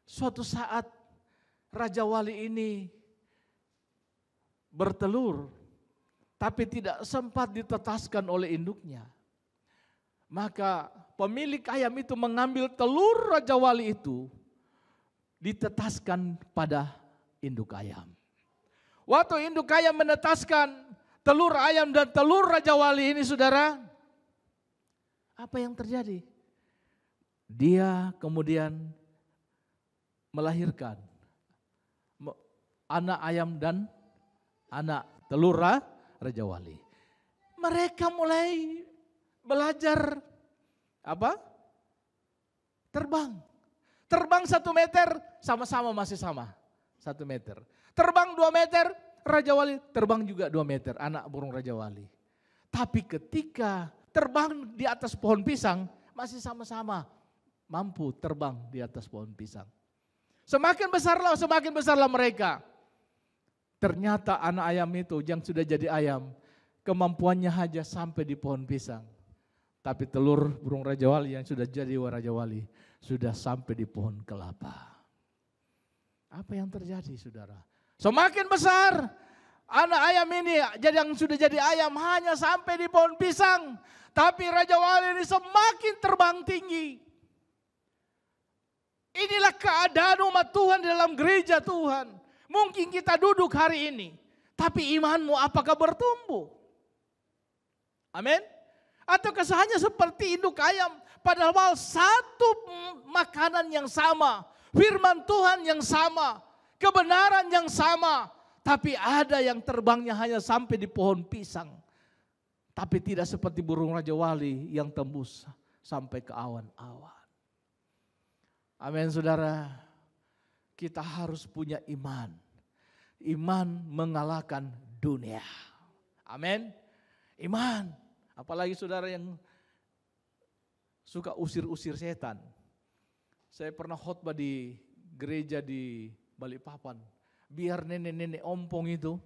Suatu saat Raja Wali ini bertelur, tapi tidak sempat ditetaskan oleh induknya. Maka pemilik ayam itu mengambil telur Raja Wali itu, ditetaskan pada induk ayam. Waktu induk ayam menetaskan telur ayam dan telur Raja Wali ini saudara, apa yang terjadi? Dia kemudian melahirkan anak ayam dan anak telur Raja Wali. Mereka mulai belajar terbang. Terbang 1 meter, sama-sama masih sama 1 meter. Terbang 2 meter, Raja Wali terbang juga 2 meter, anak burung Raja Wali. Tapi ketika terbang di atas pohon pisang, masih sama-sama mampu terbang di atas pohon pisang. Semakin besarlah mereka. Ternyata anak ayam itu yang sudah jadi ayam, kemampuannya hanya sampai di pohon pisang. Tapi telur burung Raja Wali yang sudah jadi Raja Wali, sudah sampai di pohon kelapa. Apa yang terjadi saudara? Semakin besar anak ayam ini, yang sudah jadi ayam hanya sampai di pohon pisang. Tapi Raja Wali ini semakin terbang tinggi. Inilah keadaan umat Tuhan di dalam gereja Tuhan. Mungkin kita duduk hari ini, tapi imanmu apakah bertumbuh? Amin. Atau hanya seperti induk ayam, padahal satu makanan yang sama, firman Tuhan yang sama, kebenaran yang sama, tapi ada yang terbangnya hanya sampai di pohon pisang. Tapi tidak seperti burung Raja Wali yang tembus sampai ke awan-awan. Amin saudara, kita harus punya iman. Iman mengalahkan dunia. Amin. Iman. Apalagi saudara yang suka usir-usir setan. Saya pernah khotbah di gereja di Balikpapan. Biar nenek-nenek ompong itu,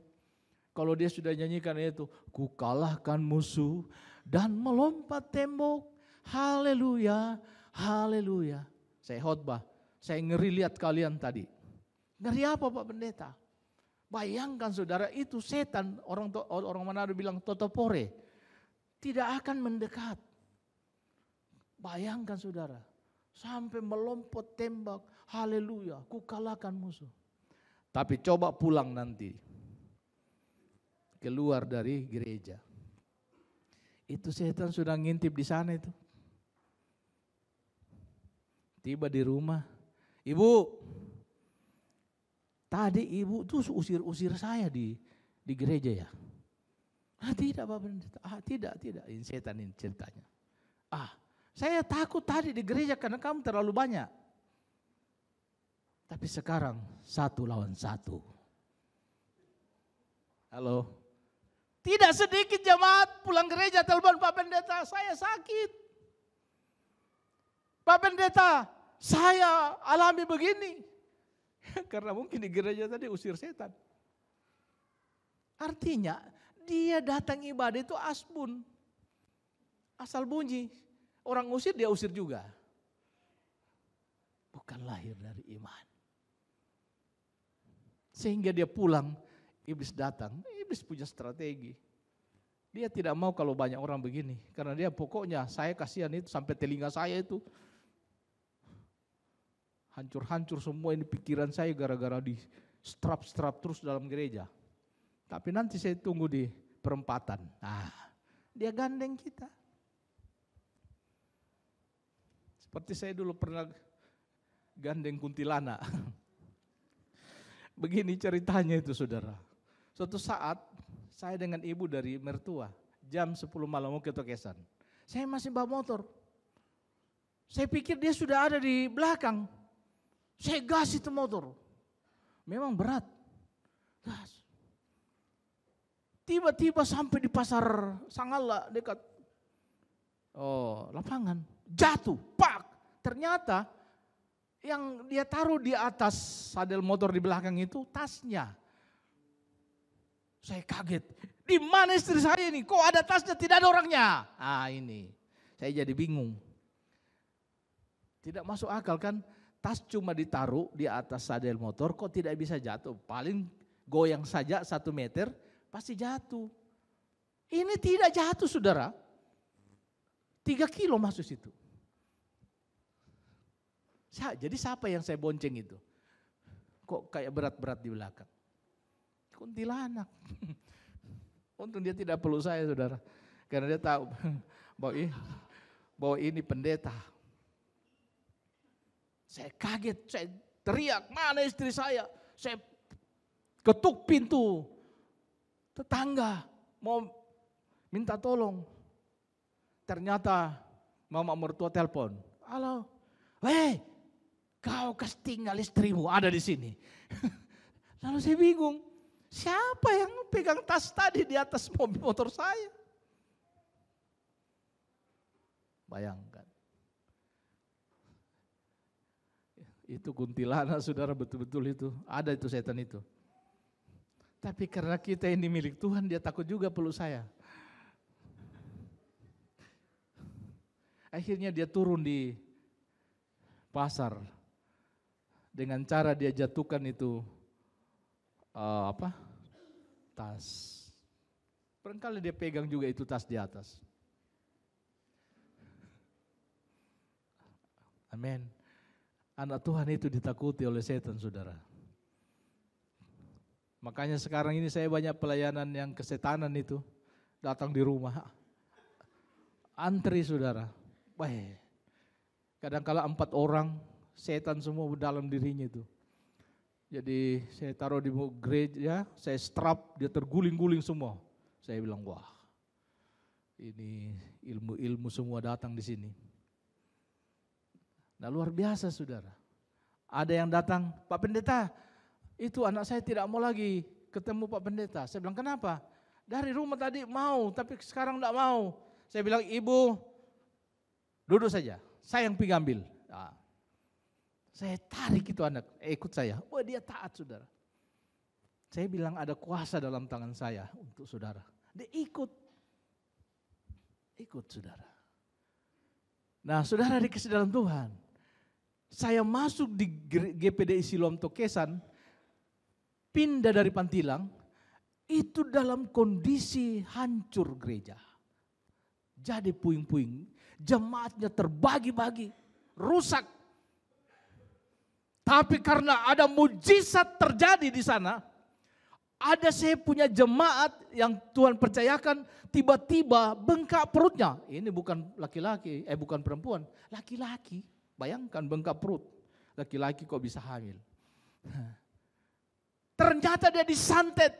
kalau dia sudah nyanyikan itu, ku kalahkan musuh dan melompat tembok. Haleluya, haleluya. Saya khotbah, saya ngeri lihat kalian tadi. Ngeri apa Pak Pendeta? Bayangkan saudara, itu setan, orang Manado bilang totopore. Tidak akan mendekat. Bayangkan saudara, Sampai melompat tembak, haleluya, ku kalahkan musuh. Tapi coba pulang nanti, keluar dari gereja. Itu setan sudah ngintip di sana itu. Tiba di rumah, ibu, tadi ibu tuh usir-usir saya di gereja ya. Tidak Bapak Pendeta, tidak. Ini setan ini ceritanya. Saya takut tadi di gereja karena kamu terlalu banyak. Tapi sekarang 1 lawan 1. Halo. Tidak sedikit jemaat pulang gereja telepon Pak Pendeta, saya sakit. Pak Pendeta, saya alami begini. Karena mungkin di gereja tadi usir setan. Artinya dia datang ibadah itu asbun. Asal bunyi. Orang usir dia usir juga. Bukan lahir dari iman. Sehingga dia pulang, iblis datang. Iblis punya strategi. Dia tidak mau kalau banyak orang begini. Karena dia pokoknya saya kasihan itu sampai telinga saya itu. Hancur-hancur semua ini pikiran saya gara-gara di strap terus dalam gereja. Tapi nanti saya tunggu di perempatan. Dia gandeng kita. Seperti saya dulu pernah gandeng kuntilanak. Begini ceritanya itu saudara. Suatu saat saya dengan ibu dari mertua, jam 10 malam mau ke Tokesan. Saya masih bawa motor. Saya pikir dia sudah ada di belakang. Saya gas itu motor. Memang berat. Gas. Tiba-tiba sampai di pasar Sangala dekat lapangan. Jatuh, pak. Ternyata yang dia taruh di atas sadel motor di belakang itu tasnya. Saya kaget. Di mana istri saya ini? Kok ada tasnya tidak ada orangnya? Ini. Saya jadi bingung. Tidak masuk akal kan? Tas cuma ditaruh di atas sadel motor kok tidak bisa jatuh. Paling goyang saja 1 meter pasti jatuh. Ini tidak jatuh saudara. 3 kilo masuk situ. Jadi siapa yang saya bonceng itu? Kok kayak berat-berat di belakang? Kuntilanak. Untung dia tidak perlu saya saudara. Karena dia tahu bahwa ini pendeta. Saya kaget, saya teriak, mana istri saya? Saya ketuk pintu. Tetangga mau minta tolong. Ternyata mama mertua telepon. Halo, kau kas tinggal istrimu ada di sini. Lalu saya bingung, siapa yang pegang tas tadi di atas mobil motor saya? Bayangkan. Itu kuntilanak saudara betul-betul itu. Ada itu setan itu. Tapi karena kita ini milik Tuhan dia takut juga peluk saya. Akhirnya dia turun di pasar. Dengan cara dia jatuhkan itu tas. Barangkali dia pegang juga itu tas di atas. Amin. Anak Tuhan itu ditakuti oleh setan saudara. Makanya sekarang ini saya banyak pelayanan yang kesetanan itu. Datang di rumah. Antri saudara. Kadang-kala 4 orang. Setan semua dalam dirinya itu. Jadi saya taruh di gereja. Saya strap dia terguling-guling semua. Saya bilang wah. Ini ilmu-ilmu semua datang di sini. Nah luar biasa saudara. Ada yang datang, Pak Pendeta, itu anak saya tidak mau lagi ketemu Pak Pendeta. Saya bilang kenapa? Dari rumah tadi mau, tapi sekarang tidak mau. Saya bilang ibu, duduk saja, saya yang pergi ambil. Nah, saya tarik itu anak, ikut saya. Wah dia taat saudara. Saya bilang ada kuasa dalam tangan saya untuk saudara. Dia ikut saudara. Nah saudara dikasih dalam Tuhan. Saya masuk di GPDI Siloam Tokesan, pindah dari Pantilang, itu dalam kondisi hancur gereja. Jadi puing-puing, jemaatnya terbagi-bagi, rusak. Tapi karena ada mujizat terjadi di sana, ada saya punya jemaat yang Tuhan percayakan tiba-tiba bengkak perutnya. Ini bukan laki-laki, bukan perempuan, laki-laki. Bayangkan bengkak perut, laki-laki kok bisa hamil. Ternyata dia disantet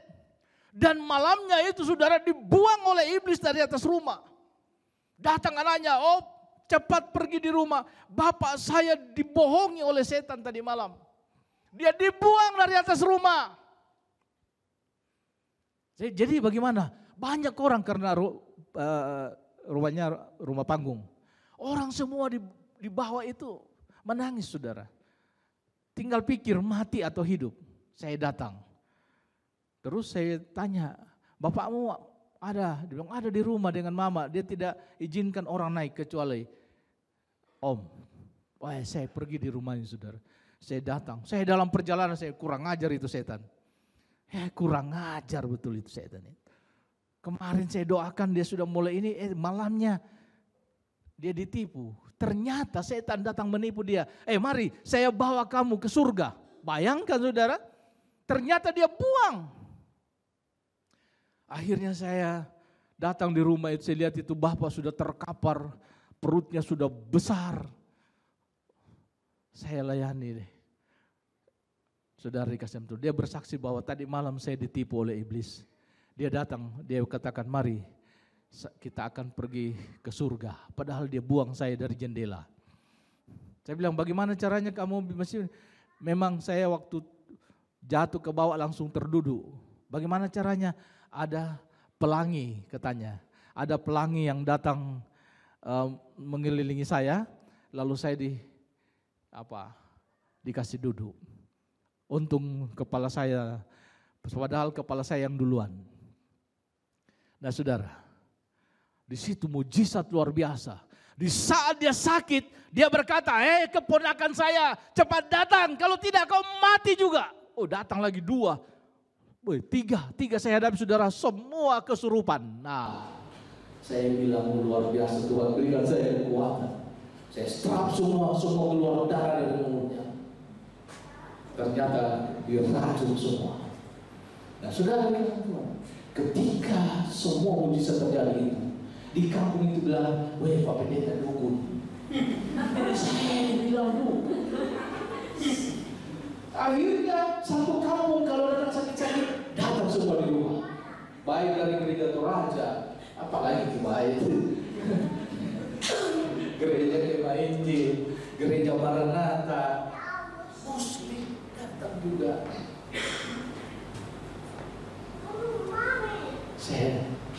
dan malamnya itu saudara dibuang oleh iblis dari atas rumah. Datang anaknya, oh cepat pergi di rumah. Bapak saya dibohongi oleh setan tadi malam. Dia dibuang dari atas rumah. Jadi bagaimana? Banyak orang karena rumahnya rumah panggung. Orang semua di bawah itu menangis saudara. Tinggal pikir mati atau hidup. Saya datang. Terus saya tanya, bapakmu ada? Dia bilang ada di rumah dengan mama. Dia tidak izinkan orang naik kecuali om. Wah, saya pergi di rumahnya saudara. Saya datang. Saya dalam perjalanan saya kurang ajar itu setan. Kurang ajar betul itu setan. Kemarin saya doakan dia sudah mulai ini, malamnya dia ditipu. Ternyata setan datang menipu dia. Mari saya bawa kamu ke surga. Bayangkan saudara, ternyata dia buang. Akhirnya saya datang di rumah itu, saya lihat itu bapak sudah terkapar, perutnya sudah besar. Saya layani deh. Saudara dikasih betul, dia bersaksi bahwa tadi malam saya ditipu oleh iblis. Dia datang, dia katakan mari kita akan pergi ke surga. Padahal dia buang saya dari jendela. Saya bilang bagaimana caranya kamu masih, memang saya waktu jatuh ke bawah langsung terduduk. Bagaimana caranya? Ada pelangi katanya. Ada pelangi yang datang mengelilingi saya, lalu saya dikasih duduk. Untung kepala saya, padahal kepala saya yang duluan. Nah saudara, di situ mujizat luar biasa. Di saat dia sakit, dia berkata, keponakan saya cepat datang, kalau tidak kau mati juga. Oh datang lagi 2, 3 saya hadapi saudara, semua kesurupan. Nah saya bilang luar biasa, Tuhan berikan saya kekuatan. Saya strap semua keluar darah dari mulutnya. Ternyata diracun semua. Nah saudara bilang Tuhan, ketika semua mujizat terjadi itu, di kampung itu bilang, weh Pak Pendeta dukun. Saya bilang dukun. Akhirnya satu kampung kalau datang sakit-sakit, datang semua di rumah. Baik dari gereja Toraja, apalagi baik gereja Kema Injil, gereja Maranatha, Muslim datang juga.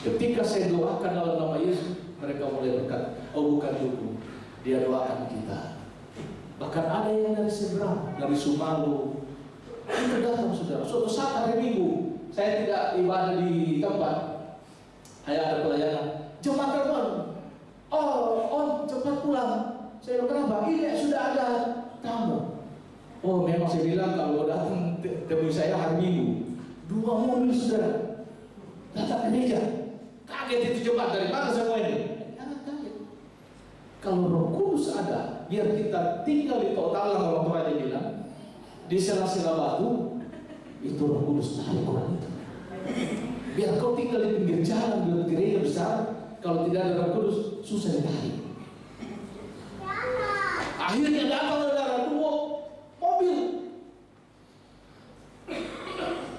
Ketika saya doakan dalam nama Yesus, mereka mulai berkata, oh bukan dukun, dia doakan kita. Bahkan ada yang dari seberang, dari Sumalu, itu datang saudara. Suatu saat hari Minggu, saya tidak ibadah di tempat, hanya ada pelayanan. Jemaat telepon, oh cepat pulang. Saya bilang kenapa? Ini sudah ada tamu. Oh memang saya bilang kalau datang temui saya hari Minggu, 2 mobil saudara datang ke gereja. Kaget itu jemaat, dari mana semua ini? Jangan kaget. Kalau Roh Kudus ada, biar kita tinggal di total yang orang tua aja bilang, di sela-sela batu, itu Roh Kudus tarik orang itu. Biar kau tinggal di pinggir jalan, di gereja besar, kalau tidak ada Roh Kudus, susah ditarik. Akhirnya datang saudara 2 mobil,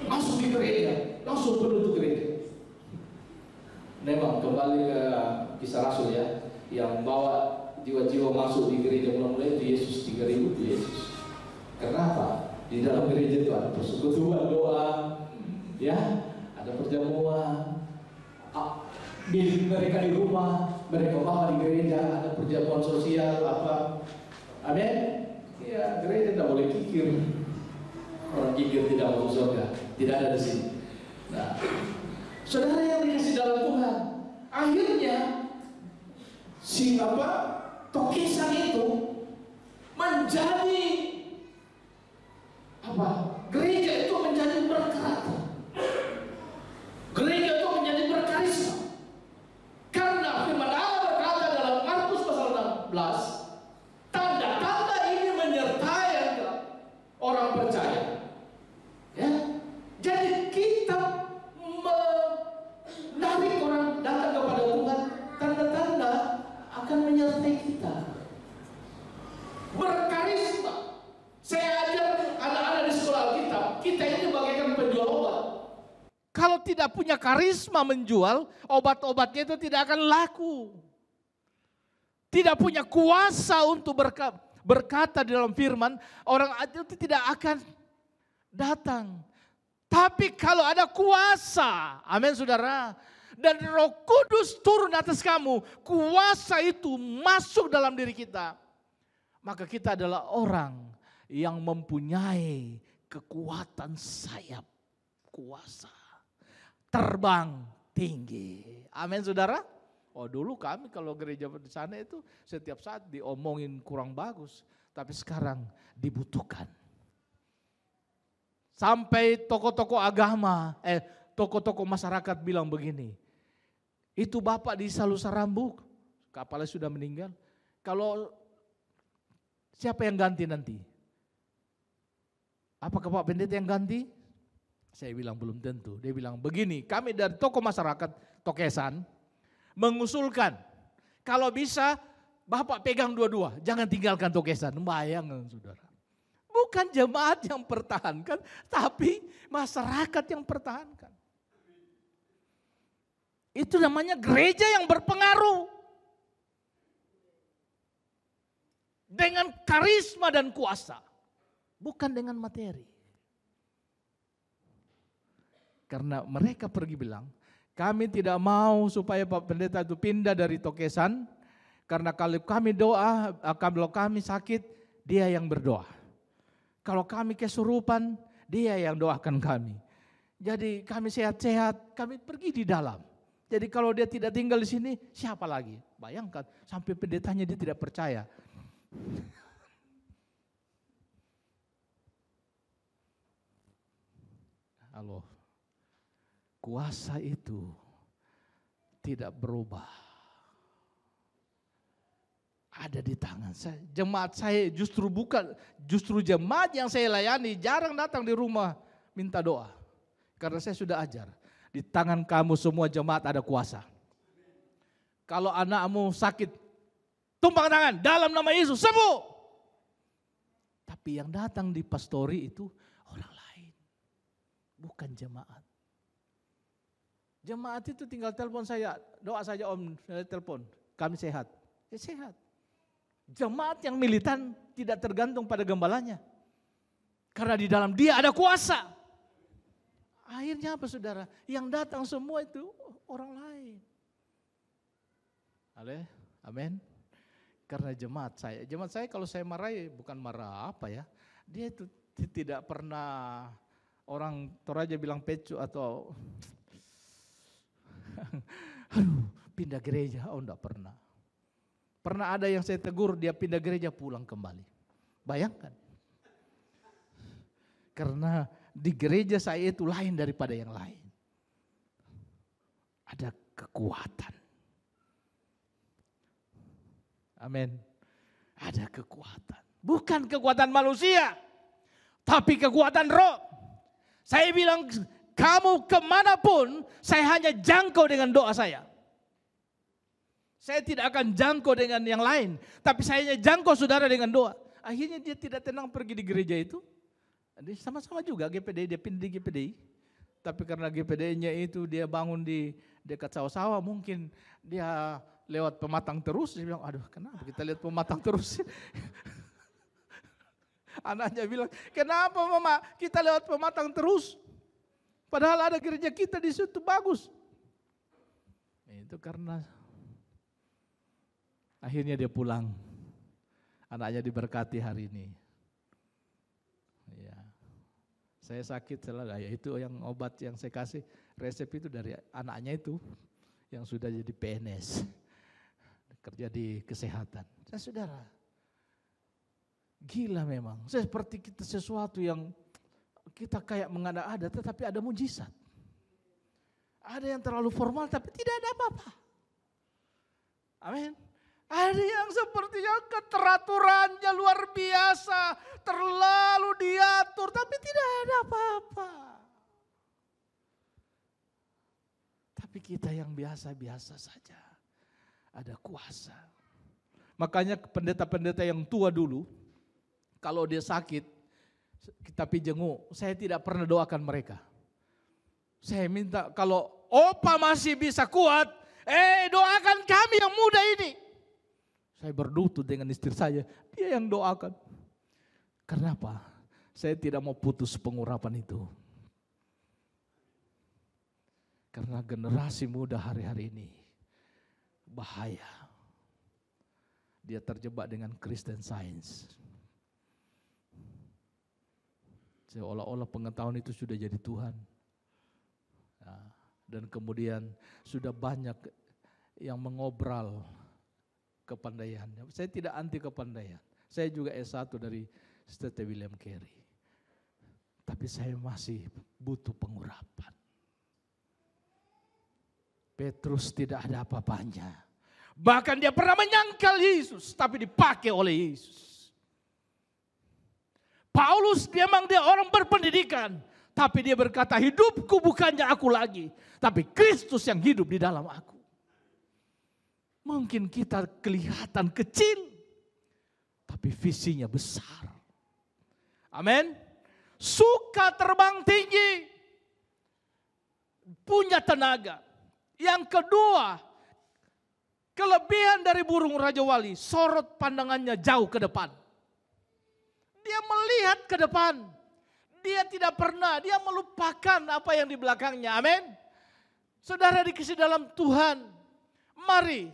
masuk di gereja, langsung penutup gereja. Memang kembali ke kisah Rasul ya, yang bawa jiwa-jiwa masuk di gereja mulai itu Yesus, 3.000 itu Yesus. Kenapa? Di dalam gereja itu ada persekutuan doa, ya, ada perjamuan. Milik mereka di rumah, mereka bawa di gereja, ada perjamuan sosial apa. Amin. Ya, gereja tidak boleh kikir. Orang kikir tidak masuk surga, tidak ada di sini. Nah, saudara yang dikasih dalam Tuhan, akhirnya si tokisan itu menjadi gereja itu menjadi berkarakter, gereja itu menjadi berkarisma. Karena firman Allah berkata dalam Markus pasal 16, tanda Kalau tidak punya karisma menjual, obat-obatnya itu tidak akan laku. Tidak punya kuasa untuk berkata di dalam firman, orang itu tidak akan datang. Tapi kalau ada kuasa, amin saudara, dan Roh Kudus turun atas kamu, kuasa itu masuk dalam diri kita, maka kita adalah orang yang mempunyai kekuatan sayap, kuasa, terbang tinggi. Amin saudara. Oh dulu kami kalau gereja di sana itu setiap saat diomongin kurang bagus. Tapi sekarang dibutuhkan. Sampai tokoh-tokoh agama, tokoh-tokoh masyarakat bilang begini. Itu Bapak di Salusarambu, kapalnya sudah meninggal. Kalau siapa yang ganti nanti? Apakah Pak Pendeta yang ganti? Saya bilang belum tentu. Dia bilang begini, kami dari tokoh masyarakat Tokesan mengusulkan kalau bisa Bapak pegang dua-dua, jangan tinggalkan Tokesan. Bayangkan saudara. Bukan jemaat yang pertahankan, tapi masyarakat yang pertahankan. Itu namanya gereja yang berpengaruh. Dengan karisma dan kuasa. Bukan dengan materi. Karena mereka pergi bilang, kami tidak mau supaya Pak Pendeta itu pindah dari Tokesan. Karena kalau kami doa, kalau kami sakit, dia yang berdoa. Kalau kami kesurupan, dia yang doakan kami. Jadi kami sehat-sehat, kami pergi di dalam. Jadi kalau dia tidak tinggal di sini, siapa lagi? Bayangkan, sampai pendetanya dia tidak percaya. Halo, kuasa itu tidak berubah. Ada di tangan saya. Jemaat saya justru jemaat yang saya layani jarang datang di rumah minta doa. Karena saya sudah ajar. Di tangan kamu semua jemaat ada kuasa. Kalau anakmu sakit, tumpang tangan dalam nama Yesus sembuh. Tapi yang datang di pastori itu orang lain. Bukan jemaat. Jemaat itu tinggal telepon saya, doa saja om, saya telepon, kami sehat. Ya sehat. Jemaat yang militan tidak tergantung pada gembalanya. Karena di dalam dia ada kuasa. Akhirnya apa saudara? Yang datang semua itu orang lain. Amin. Karena jemaat saya kalau saya marahi bukan marah apa ya. Dia itu tidak pernah orang Toraja bilang pecu atau aduh pindah gereja, oh enggak pernah. Pernah ada yang saya tegur, dia pindah gereja pulang kembali. Bayangkan. Karena di gereja saya itu lain daripada yang lain. Ada kekuatan. Amin. Ada kekuatan. Bukan kekuatan manusia, tapi kekuatan roh. Saya bilang, kamu kemanapun, saya hanya jangkau dengan doa saya. Saya tidak akan jangkau dengan yang lain. Tapi saya hanya jangkau saudara dengan doa. Akhirnya dia tidak tenang pergi di gereja itu. Dia sama-sama juga GPD, dia pindah di GPD. Tapi karena GPD-nya itu dia bangun di dekat sawah-sawah. Mungkin dia lewat Pematang terus. Dia bilang, aduh kenapa kita lihat Pematang terus. Anaknya bilang, kenapa mama kita lewat Pematang terus. Padahal ada gereja kita di situ bagus. Itu karena akhirnya dia pulang. Anaknya diberkati hari ini. Ya. Saya sakit ya itu yang obat yang saya kasih resep itu dari anaknya itu yang sudah jadi PNS. Kerja di kesehatan. Saudara. Gila memang. Seperti kita sesuatu yang kita kayak mengada-ada tetapi ada mujizat. Ada yang terlalu formal tapi tidak ada apa-apa. Amin. Ada yang sepertinya keteraturannya luar biasa, terlalu diatur tapi tidak ada apa-apa. Tapi kita yang biasa-biasa saja, ada kuasa. Makanya pendeta-pendeta yang tua dulu, kalau dia sakit, tapi jenguk, saya tidak pernah doakan mereka. Saya minta kalau Opa masih bisa kuat, doakan kami yang muda ini. Saya berlutut dengan istri saya, dia yang doakan. Kenapa? Saya tidak mau putus pengurapan itu. Karena generasi muda hari-hari ini bahaya. Dia terjebak dengan Christian Science. Seolah-olah pengetahuan itu sudah jadi Tuhan. Nah, dan kemudian sudah banyak yang mengobral kepandaiannya. Saya tidak anti kepandaian. Saya juga S1 dari St. William Carey. Tapi saya masih butuh pengurapan. Petrus tidak ada apa-apanya. Bahkan dia pernah menyangkal Yesus, tapi dipakai oleh Yesus. Paulus dia orang berpendidikan, tapi dia berkata, hidupku bukannya aku lagi, tapi Kristus yang hidup di dalam aku. Mungkin kita kelihatan kecil, tapi visinya besar. Amin. Suka terbang tinggi, punya tenaga. Yang kedua, kelebihan dari burung Raja Wali, sorot pandangannya jauh ke depan. Dia melihat ke depan. Dia tidak pernah, dia melupakan apa yang di belakangnya. Amin. Saudara dikasih dalam Tuhan, mari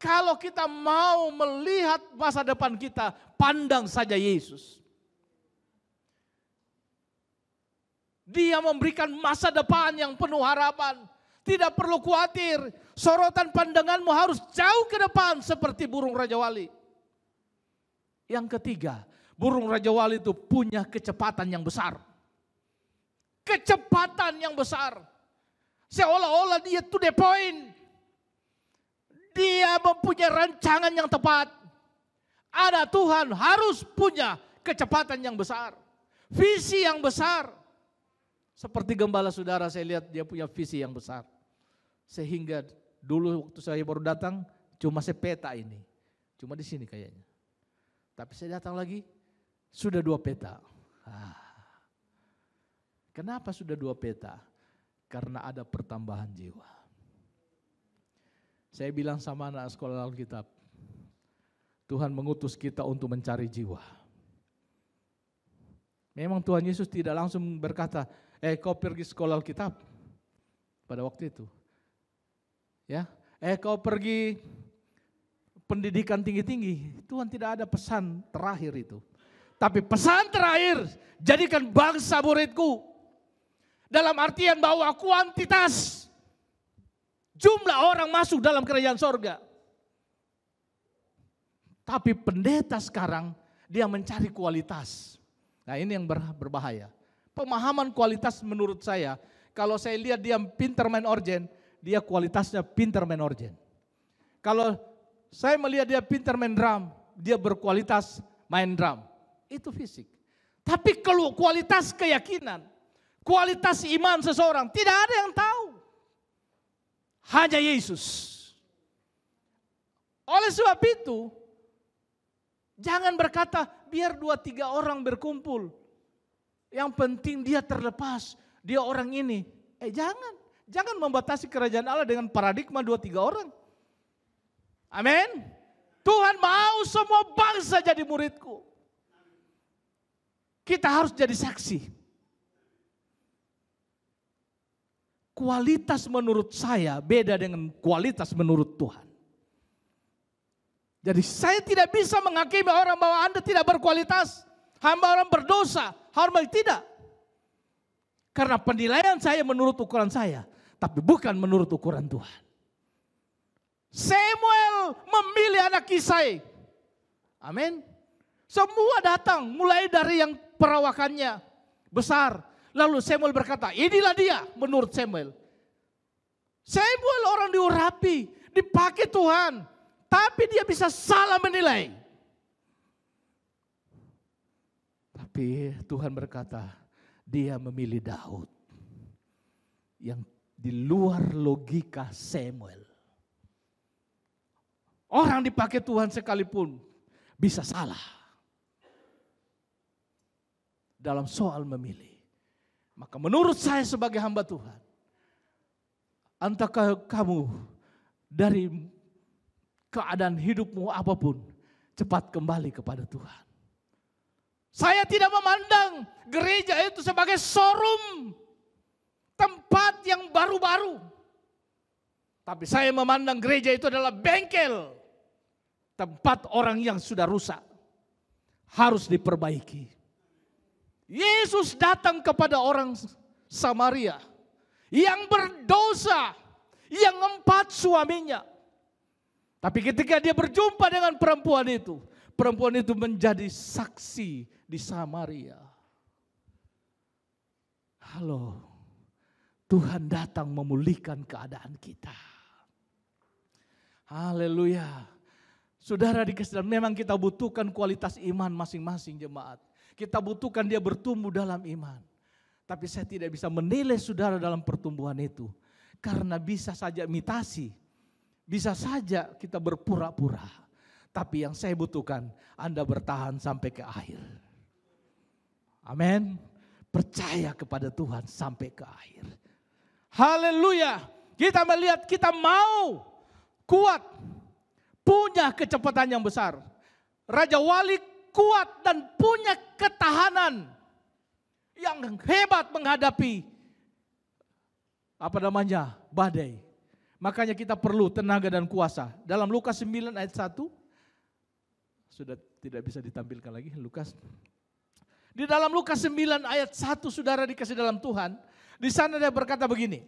kalau kita mau melihat masa depan kita, pandang saja Yesus. Dia memberikan masa depan yang penuh harapan. Tidak perlu khawatir, sorotan pandanganmu harus jauh ke depan seperti burung Raja Wali. Yang ketiga, burung Raja Wali itu punya kecepatan yang besar. Kecepatan yang besar. Seolah-olah dia to the point. Dia mempunyai rancangan yang tepat. Ada Tuhan harus punya kecepatan yang besar. Visi yang besar. Seperti gembala saudara, saya lihat dia punya visi yang besar. Sehingga dulu waktu saya baru datang, cuma sepeta ini. Cuma di sini kayaknya. Tapi saya datang lagi, sudah 2 peta. Kenapa sudah 2 peta? Karena ada pertambahan jiwa. Saya bilang sama anak sekolah Alkitab, Tuhan mengutus kita untuk mencari jiwa. Memang Tuhan Yesus tidak langsung berkata, kau pergi sekolah Alkitab pada waktu itu. Ya, kau pergi pendidikan tinggi-tinggi. Tuhan tidak ada pesan terakhir itu. Tapi pesan terakhir, jadikan bangsa muridku. Dalam artian bahwa kuantitas jumlah orang masuk dalam kerajaan sorga. Tapi pendeta sekarang dia mencari kualitas. Nah ini yang berbahaya. Pemahaman kualitas menurut saya, kalau saya lihat dia pintar main organ, dia kualitasnya pintar main organ. Kalau saya melihat dia pintar main drum, dia berkualitas main drum. Itu fisik. Tapi kalau kualitas keyakinan, kualitas iman seseorang, tidak ada yang tahu. Hanya Yesus. Oleh sebab itu, jangan berkata biar 2-3 orang berkumpul. Yang penting dia terlepas, dia orang ini. Jangan membatasi kerajaan Allah dengan paradigma 2-3 orang. Amin. Tuhan mau semua bangsa jadi muridku. Kita harus jadi saksi. Kualitas menurut saya beda dengan kualitas menurut Tuhan. Jadi saya tidak bisa menghakimi orang bahwa Anda tidak berkualitas. Hamba orang berdosa, hamba tidak. Karena penilaian saya menurut ukuran saya, tapi bukan menurut ukuran Tuhan. Samuel memilih anak Kisai. Amin. Semua datang, mulai dari yang perawakannya besar. Lalu Samuel berkata, inilah dia menurut Samuel. Samuel orang diurapi, dipakai Tuhan. Tapi dia bisa salah menilai. Tapi Tuhan berkata, dia memilih Daud. Yang di luar logika Samuel. Orang dipakai Tuhan sekalipun bisa salah. Dalam soal memilih. Maka menurut saya sebagai hamba Tuhan, entahkah kamu dari keadaan hidupmu apapun, cepat kembali kepada Tuhan. Saya tidak memandang gereja itu sebagai showroom, tempat yang baru-baru. Tapi saya memandang gereja itu adalah bengkel, tempat orang yang sudah rusak, harus diperbaiki. Yesus datang kepada orang Samaria yang berdosa, yang 4 suaminya. Tapi ketika dia berjumpa dengan perempuan itu menjadi saksi di Samaria. Halo, Tuhan datang memulihkan keadaan kita. Haleluya. Saudara dikasih, memang kita butuhkan kualitas iman masing-masing jemaat. Kita butuhkan dia bertumbuh dalam iman. Tapi saya tidak bisa menilai saudara dalam pertumbuhan itu. Karena bisa saja imitasi. Bisa saja kita berpura-pura. Tapi yang saya butuhkan, Anda bertahan sampai ke akhir. Amin. Percaya kepada Tuhan sampai ke akhir. Haleluya. Kita melihat kita mau kuat. Punya kecepatan yang besar. Raja Wali kuat dan punya ketahanan yang hebat menghadapi badai. Makanya kita perlu tenaga dan kuasa. Dalam Lukas 9 ayat 1, sudah tidak bisa ditampilkan lagi Lukas. Di dalam Lukas 9 ayat 1 saudara dikasih dalam Tuhan, di sana dia berkata begini.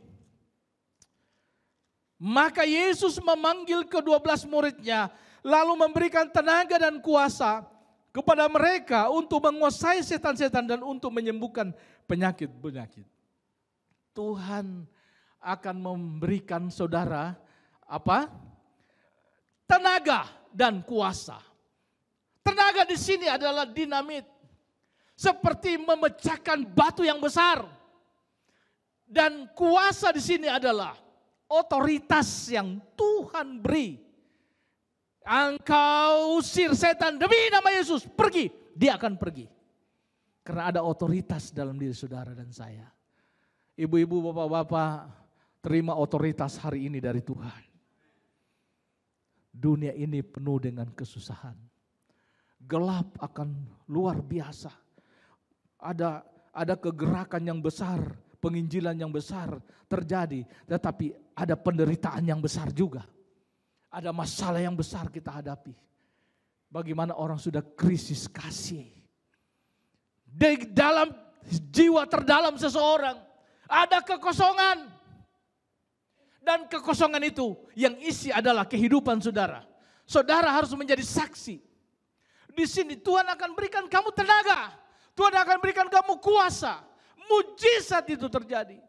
Maka Yesus memanggil ke-12 muridnya, lalu memberikan tenaga dan kuasa kepada mereka untuk menguasai setan-setan dan untuk menyembuhkan penyakit-penyakit. Tuhan akan memberikan saudara tenaga dan kuasa. Tenaga di sini adalah dinamit, seperti memecahkan batu yang besar. Dan kuasa di sini adalah otoritas yang Tuhan beri. Engkau usir setan demi nama Yesus, pergi. Dia akan pergi. Karena ada otoritas dalam diri saudara dan saya. Ibu-ibu, bapak-bapak, terima otoritas hari ini dari Tuhan. Dunia ini penuh dengan kesusahan. Gelap akan luar biasa. Ada kegerakan yang besar, penginjilan yang besar terjadi. Tetapi ada penderitaan yang besar juga. Ada masalah yang besar kita hadapi. Bagaimana orang sudah krisis kasih. Di dalam jiwa terdalam seseorang ada kekosongan. Dan kekosongan itu yang isi adalah kehidupan saudara. Saudara harus menjadi saksi. Di sini Tuhan akan berikan kamu tenaga. Tuhan akan berikan kamu kuasa. Mujizat itu terjadi.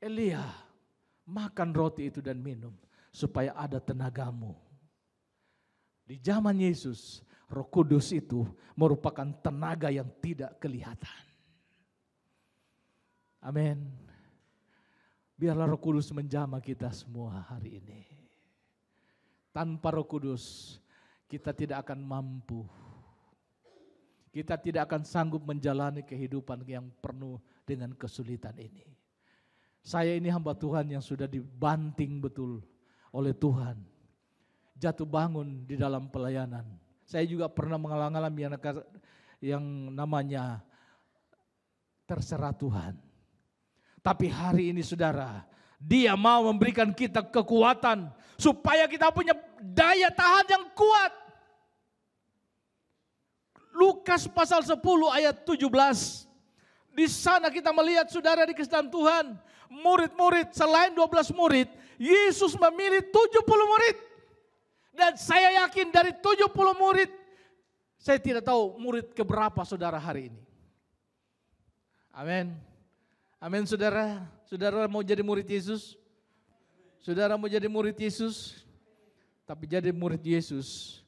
Elia makan roti itu dan minum supaya ada tenagamu. Di zaman Yesus, Roh Kudus itu merupakan tenaga yang tidak kelihatan. Amin. Biarlah Roh Kudus menjamah kita semua hari ini. Tanpa Roh Kudus kita tidak akan mampu. Kita tidak akan sanggup menjalani kehidupan yang penuh dengan kesulitan ini. Saya ini hamba Tuhan yang sudah dibanting betul oleh Tuhan. Jatuh bangun di dalam pelayanan. Saya juga pernah mengalami yang namanya terserah Tuhan. Tapi hari ini saudara, Dia mau memberikan kita kekuatan supaya kita punya daya tahan yang kuat. Lukas pasal 10 ayat 17. Di sana kita melihat saudara di dalam Tuhan, murid-murid selain 12 murid, Yesus memilih 70 murid. Dan saya yakin dari 70 murid, saya tidak tahu murid keberapa saudara hari ini. Amin. Amin saudara. Saudara mau jadi murid Yesus? Saudara mau jadi murid Yesus? Tapi jadi murid Yesus.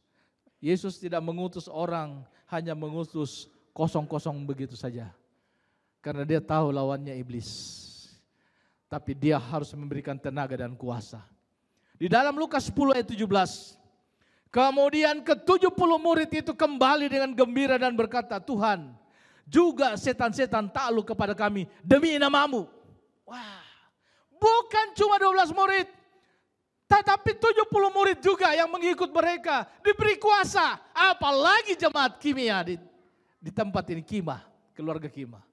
Yesus tidak mengutus orang, hanya mengutus kosong-kosong begitu saja. Karena Dia tahu lawannya iblis. Tapi Dia harus memberikan tenaga dan kuasa. Di dalam Lukas 10 ayat 17. Kemudian ke-70 murid itu kembali dengan gembira dan berkata, Tuhan, Juga setan-setan takluk kepada kami demi nama-Mu. Wah, bukan cuma 12 murid, tetapi 70 murid juga yang mengikut mereka. Diberi kuasa, apalagi jemaat Kimia di tempat ini, Kimah, keluarga Kimah.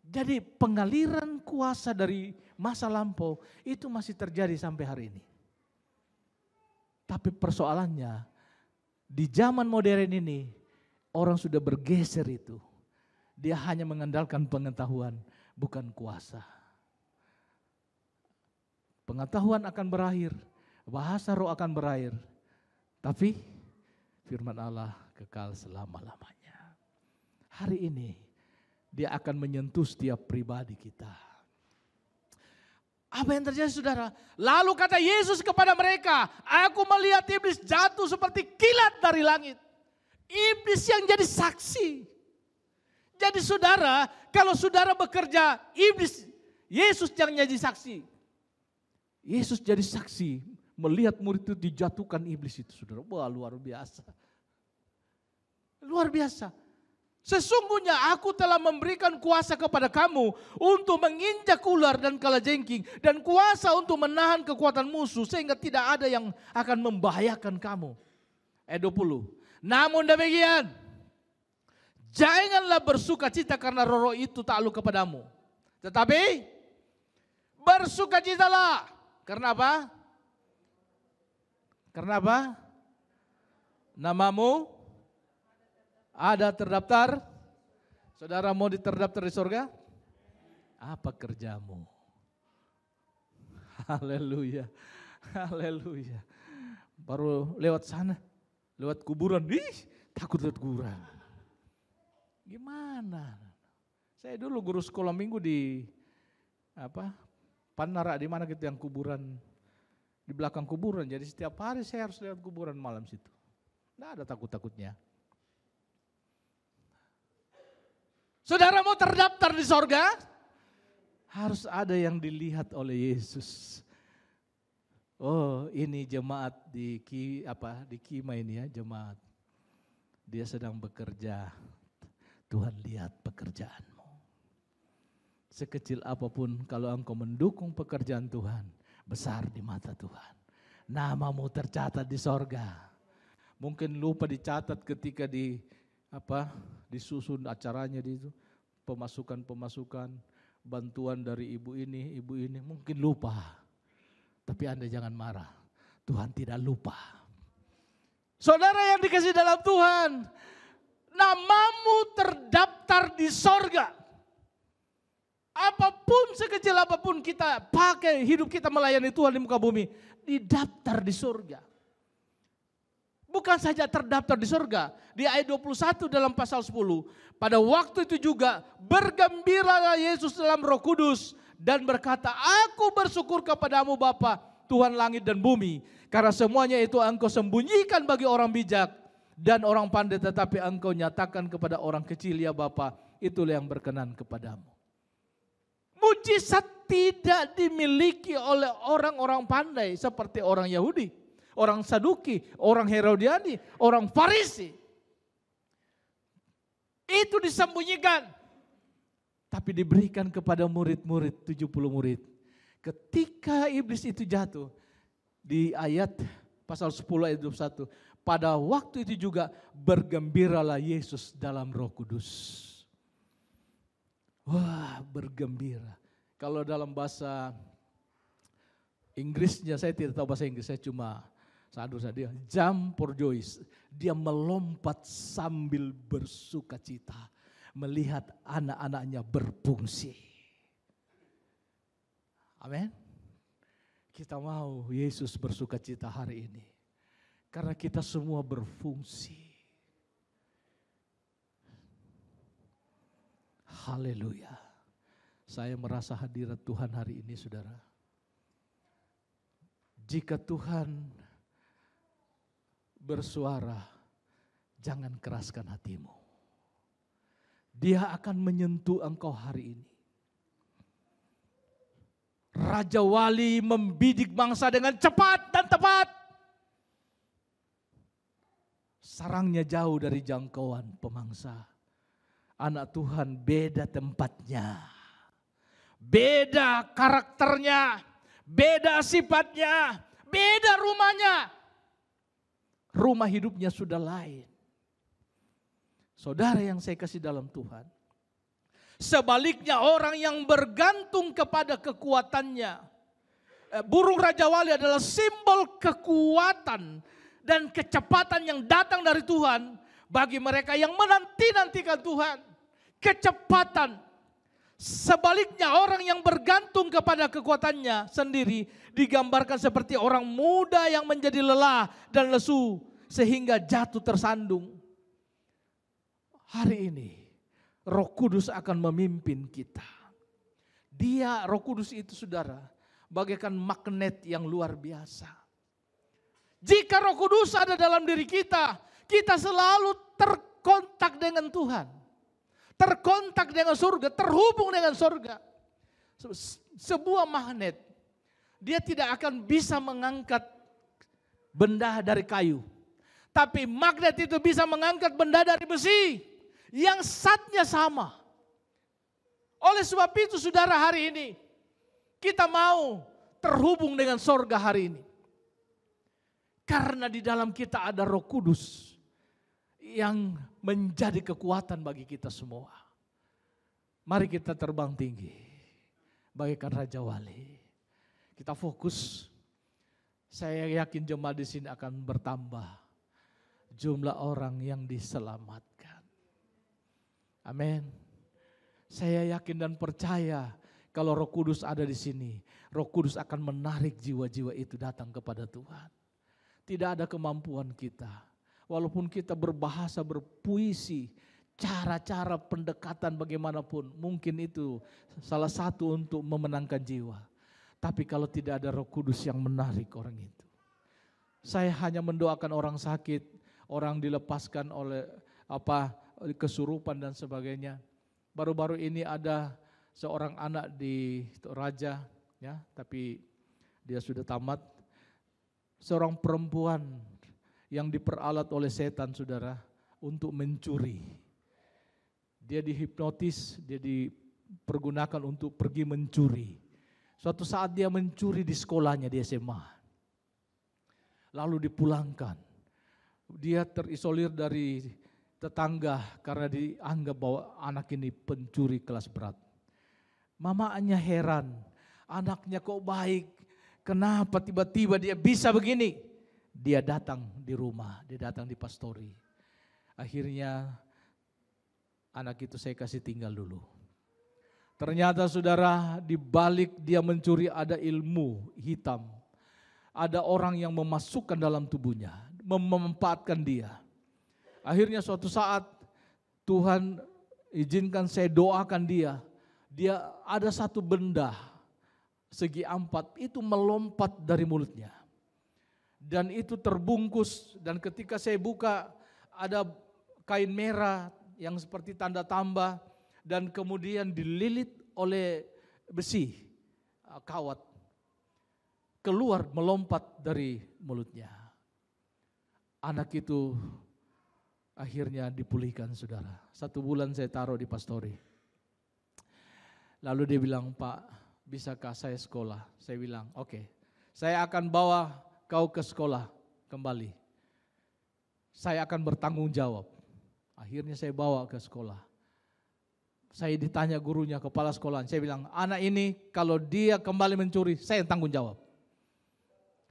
Jadi pengaliran kuasa dari masa lampau itu masih terjadi sampai hari ini. Tapi persoalannya, di zaman modern ini, orang sudah bergeser itu. Dia hanya mengandalkan pengetahuan, bukan kuasa. Pengetahuan akan berakhir, bahasa roh akan berakhir. Tapi firman Allah kekal selama-lamanya. Hari ini, dia akan menyentuh setiap pribadi kita. Apa yang terjadi saudara? Lalu kata Yesus kepada mereka, aku melihat iblis jatuh seperti kilat dari langit. Iblis yang jadi saksi. Jadi saudara, kalau saudara bekerja, iblis, Yesus yang jadi saksi. Yesus jadi saksi melihat murid itu dijatuhkan iblis itu saudara. Wah, luar biasa. Luar biasa. Sesungguhnya aku telah memberikan kuasa kepada kamu untuk menginjak ular dan kalajengking dan kuasa untuk menahan kekuatan musuh sehingga tidak ada yang akan membahayakan kamu. Ayat 20. Namun demikian, janganlah bersukacita karena roh itu takluk kepadamu. Tetapi bersukacitalah. Karena apa? Karena apa? Namamu ada terdaftar. Saudara mau terdaftar di surga? Apa kerjamu? Haleluya. Haleluya. Baru lewat sana, lewat kuburan. Ih, takut lewat kuburan. Gimana? Saya dulu guru sekolah minggu di Panara, di mana gitu yang kuburan, di belakang kuburan. Jadi setiap hari saya harus lewat kuburan malam situ. Tidak ada takut-takutnya. Saudara mau terdaftar di sorga? Harus ada yang dilihat oleh Yesus. Oh, ini jemaat di Kima ini ya, jemaat. Dia sedang bekerja. Tuhan lihat pekerjaanmu. Sekecil apapun kalau engkau mendukung pekerjaan Tuhan, besar di mata Tuhan. Namamu tercatat di sorga. Mungkin lupa dicatat ketika disusun acaranya di itu, pemasukan, bantuan dari ibu ini, mungkin lupa. Tapi Anda jangan marah, Tuhan tidak lupa. Saudara yang dikasih dalam Tuhan, namamu terdaftar di sorga. Apapun, sekecil apapun kita pakai, hidup kita melayani Tuhan di muka bumi, didaftar di surga. Bukan saja terdaftar di surga, di ayat 21 dalam pasal 10. Pada waktu itu juga bergembiralah Yesus dalam Roh Kudus dan berkata, aku bersyukur kepadamu Bapa, Tuhan langit dan bumi, karena semuanya itu engkau sembunyikan bagi orang bijak dan orang pandai, tetapi engkau nyatakan kepada orang kecil ya Bapa, itulah yang berkenan kepadamu. Mujizat tidak dimiliki oleh orang-orang pandai seperti orang Yahudi, orang Saduki, orang Herodiani, orang Farisi. Itu disembunyikan. Tapi diberikan kepada murid-murid, 70 murid. Ketika iblis itu jatuh, di ayat pasal 10 ayat 21, pada waktu itu juga bergembiralah Yesus dalam Roh Kudus. Wah, bergembira. Kalau dalam bahasa Inggrisnya, saya tidak tahu bahasa Inggris, saya cuma sadar dia jump for joy. Dia melompat sambil bersuka cita melihat anak-anaknya berfungsi. Amin. Kita mau Yesus bersuka cita hari ini karena kita semua berfungsi. Haleluya. Saya merasa hadirat Tuhan hari ini saudara. Jika Tuhan bersuara, jangan keraskan hatimu. Dia akan menyentuh engkau hari ini. Raja Wali membidik bangsa dengan cepat dan tepat. Sarangnya jauh dari jangkauan pemangsa. Anak Tuhan beda tempatnya, beda karakternya, beda sifatnya, beda rumahnya. Rumah hidupnya sudah lain. Saudara yang saya kasih dalam Tuhan, sebaliknya orang yang bergantung kepada kekuatannya. Burung Raja Wali adalah simbol kekuatan dan kecepatan yang datang dari Tuhan bagi mereka yang menanti-nantikan Tuhan. Kecepatan. Sebaliknya orang yang bergantung kepada kekuatannya sendiri digambarkan seperti orang muda yang menjadi lelah dan lesu sehingga jatuh tersandung. Hari ini Roh Kudus akan memimpin kita. Dia, Roh Kudus itu saudara, bagaikan magnet yang luar biasa. Jika Roh Kudus ada dalam diri kita, kita selalu terkontak dengan Tuhan. Terkontak dengan surga, terhubung dengan surga. Sebuah magnet, dia tidak akan bisa mengangkat benda dari kayu. Tapi magnet itu bisa mengangkat benda dari besi yang zatnya sama. Oleh sebab itu saudara, hari ini kita mau terhubung dengan surga hari ini. Karena di dalam kita ada Roh Kudus yang menjadi kekuatan bagi kita semua. Mari kita terbang tinggi bagaikan Raja Wali. Kita fokus. Saya yakin jemaat di sini akan bertambah jumlah orang yang diselamatkan. Amin. Saya yakin dan percaya kalau Roh Kudus ada di sini, Roh Kudus akan menarik jiwa-jiwa itu datang kepada Tuhan. Tidak ada kemampuan kita. Walaupun kita berbahasa, berpuisi, cara-cara pendekatan bagaimanapun, mungkin itu salah satu untuk memenangkan jiwa. Tapi kalau tidak ada Roh Kudus yang menarik orang itu. Saya hanya mendoakan orang sakit, orang dilepaskan oleh kesurupan dan sebagainya. Baru-baru ini ada seorang anak di Raja, ya, tapi dia sudah tamat. Seorang perempuan yang diperalat oleh setan saudara untuk mencuri. Dia dihipnotis, dia dipergunakan untuk pergi mencuri. Suatu saat dia mencuri di sekolahnya di SMA. Lalu dipulangkan. Dia terisolir dari tetangga karena dianggap bahwa anak ini pencuri kelas berat. Mamanya heran, anaknya kok baik, kenapa tiba-tiba dia bisa begini? Dia datang di rumah, dia datang di pastori. Akhirnya anak itu saya kasih tinggal dulu. Ternyata saudara, di balik dia mencuri ada ilmu hitam. Ada orang yang memasukkan dalam tubuhnya, memanfaatkan dia. Akhirnya suatu saat Tuhan izinkan saya doakan dia. Dia ada satu benda segi 4 itu melompat dari mulutnya. Dan itu terbungkus, dan ketika saya buka ada kain merah yang seperti tanda tambah dan kemudian dililit oleh besi kawat. Keluar melompat dari mulutnya. Anak itu akhirnya dipulihkan saudara. 1 bulan saya taruh di pastori. Lalu dia bilang, Pak, bisakah saya sekolah? Saya bilang, oke, saya akan bawa kau ke sekolah kembali. Saya akan bertanggung jawab. Akhirnya saya bawa ke sekolah. Saya ditanya gurunya, kepala sekolah. Saya bilang, anak ini kalau dia kembali mencuri, saya tanggung jawab.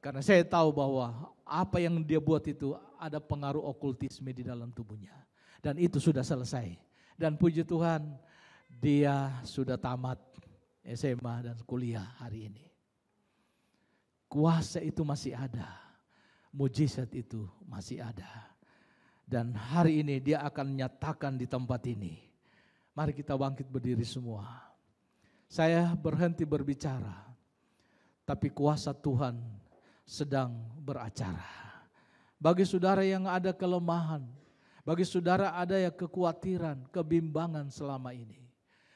Karena saya tahu bahwa apa yang dia buat itu ada pengaruh okultisme di dalam tubuhnya. Dan itu sudah selesai. Dan puji Tuhan, dia sudah tamat SMA dan kuliah hari ini. Kuasa itu masih ada, mujizat itu masih ada. Dan hari ini dia akan nyatakan di tempat ini. Mari kita bangkit berdiri semua. Saya berhenti berbicara, tapi kuasa Tuhan sedang beracara. Bagi saudara yang ada kelemahan, bagi saudara ada yang kekhawatiran, kebimbangan selama ini,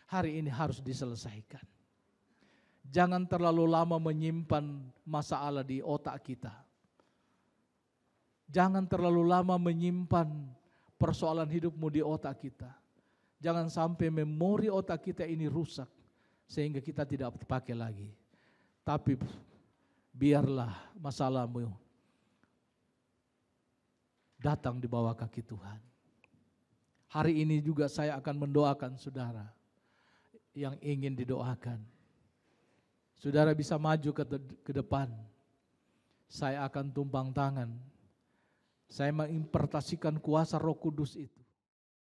hari ini harus diselesaikan. Jangan terlalu lama menyimpan masalah di otak kita. Jangan terlalu lama menyimpan persoalan hidupmu di otak kita. Jangan sampai memori otak kita ini rusak sehingga kita tidak dipakai lagi. Tapi biarlah masalahmu datang di bawah kaki Tuhan. Hari ini juga saya akan mendoakan saudara yang ingin didoakan. Saudara bisa maju ke depan. Saya akan tumpang tangan. Saya mengimpartasikan kuasa Roh Kudus itu.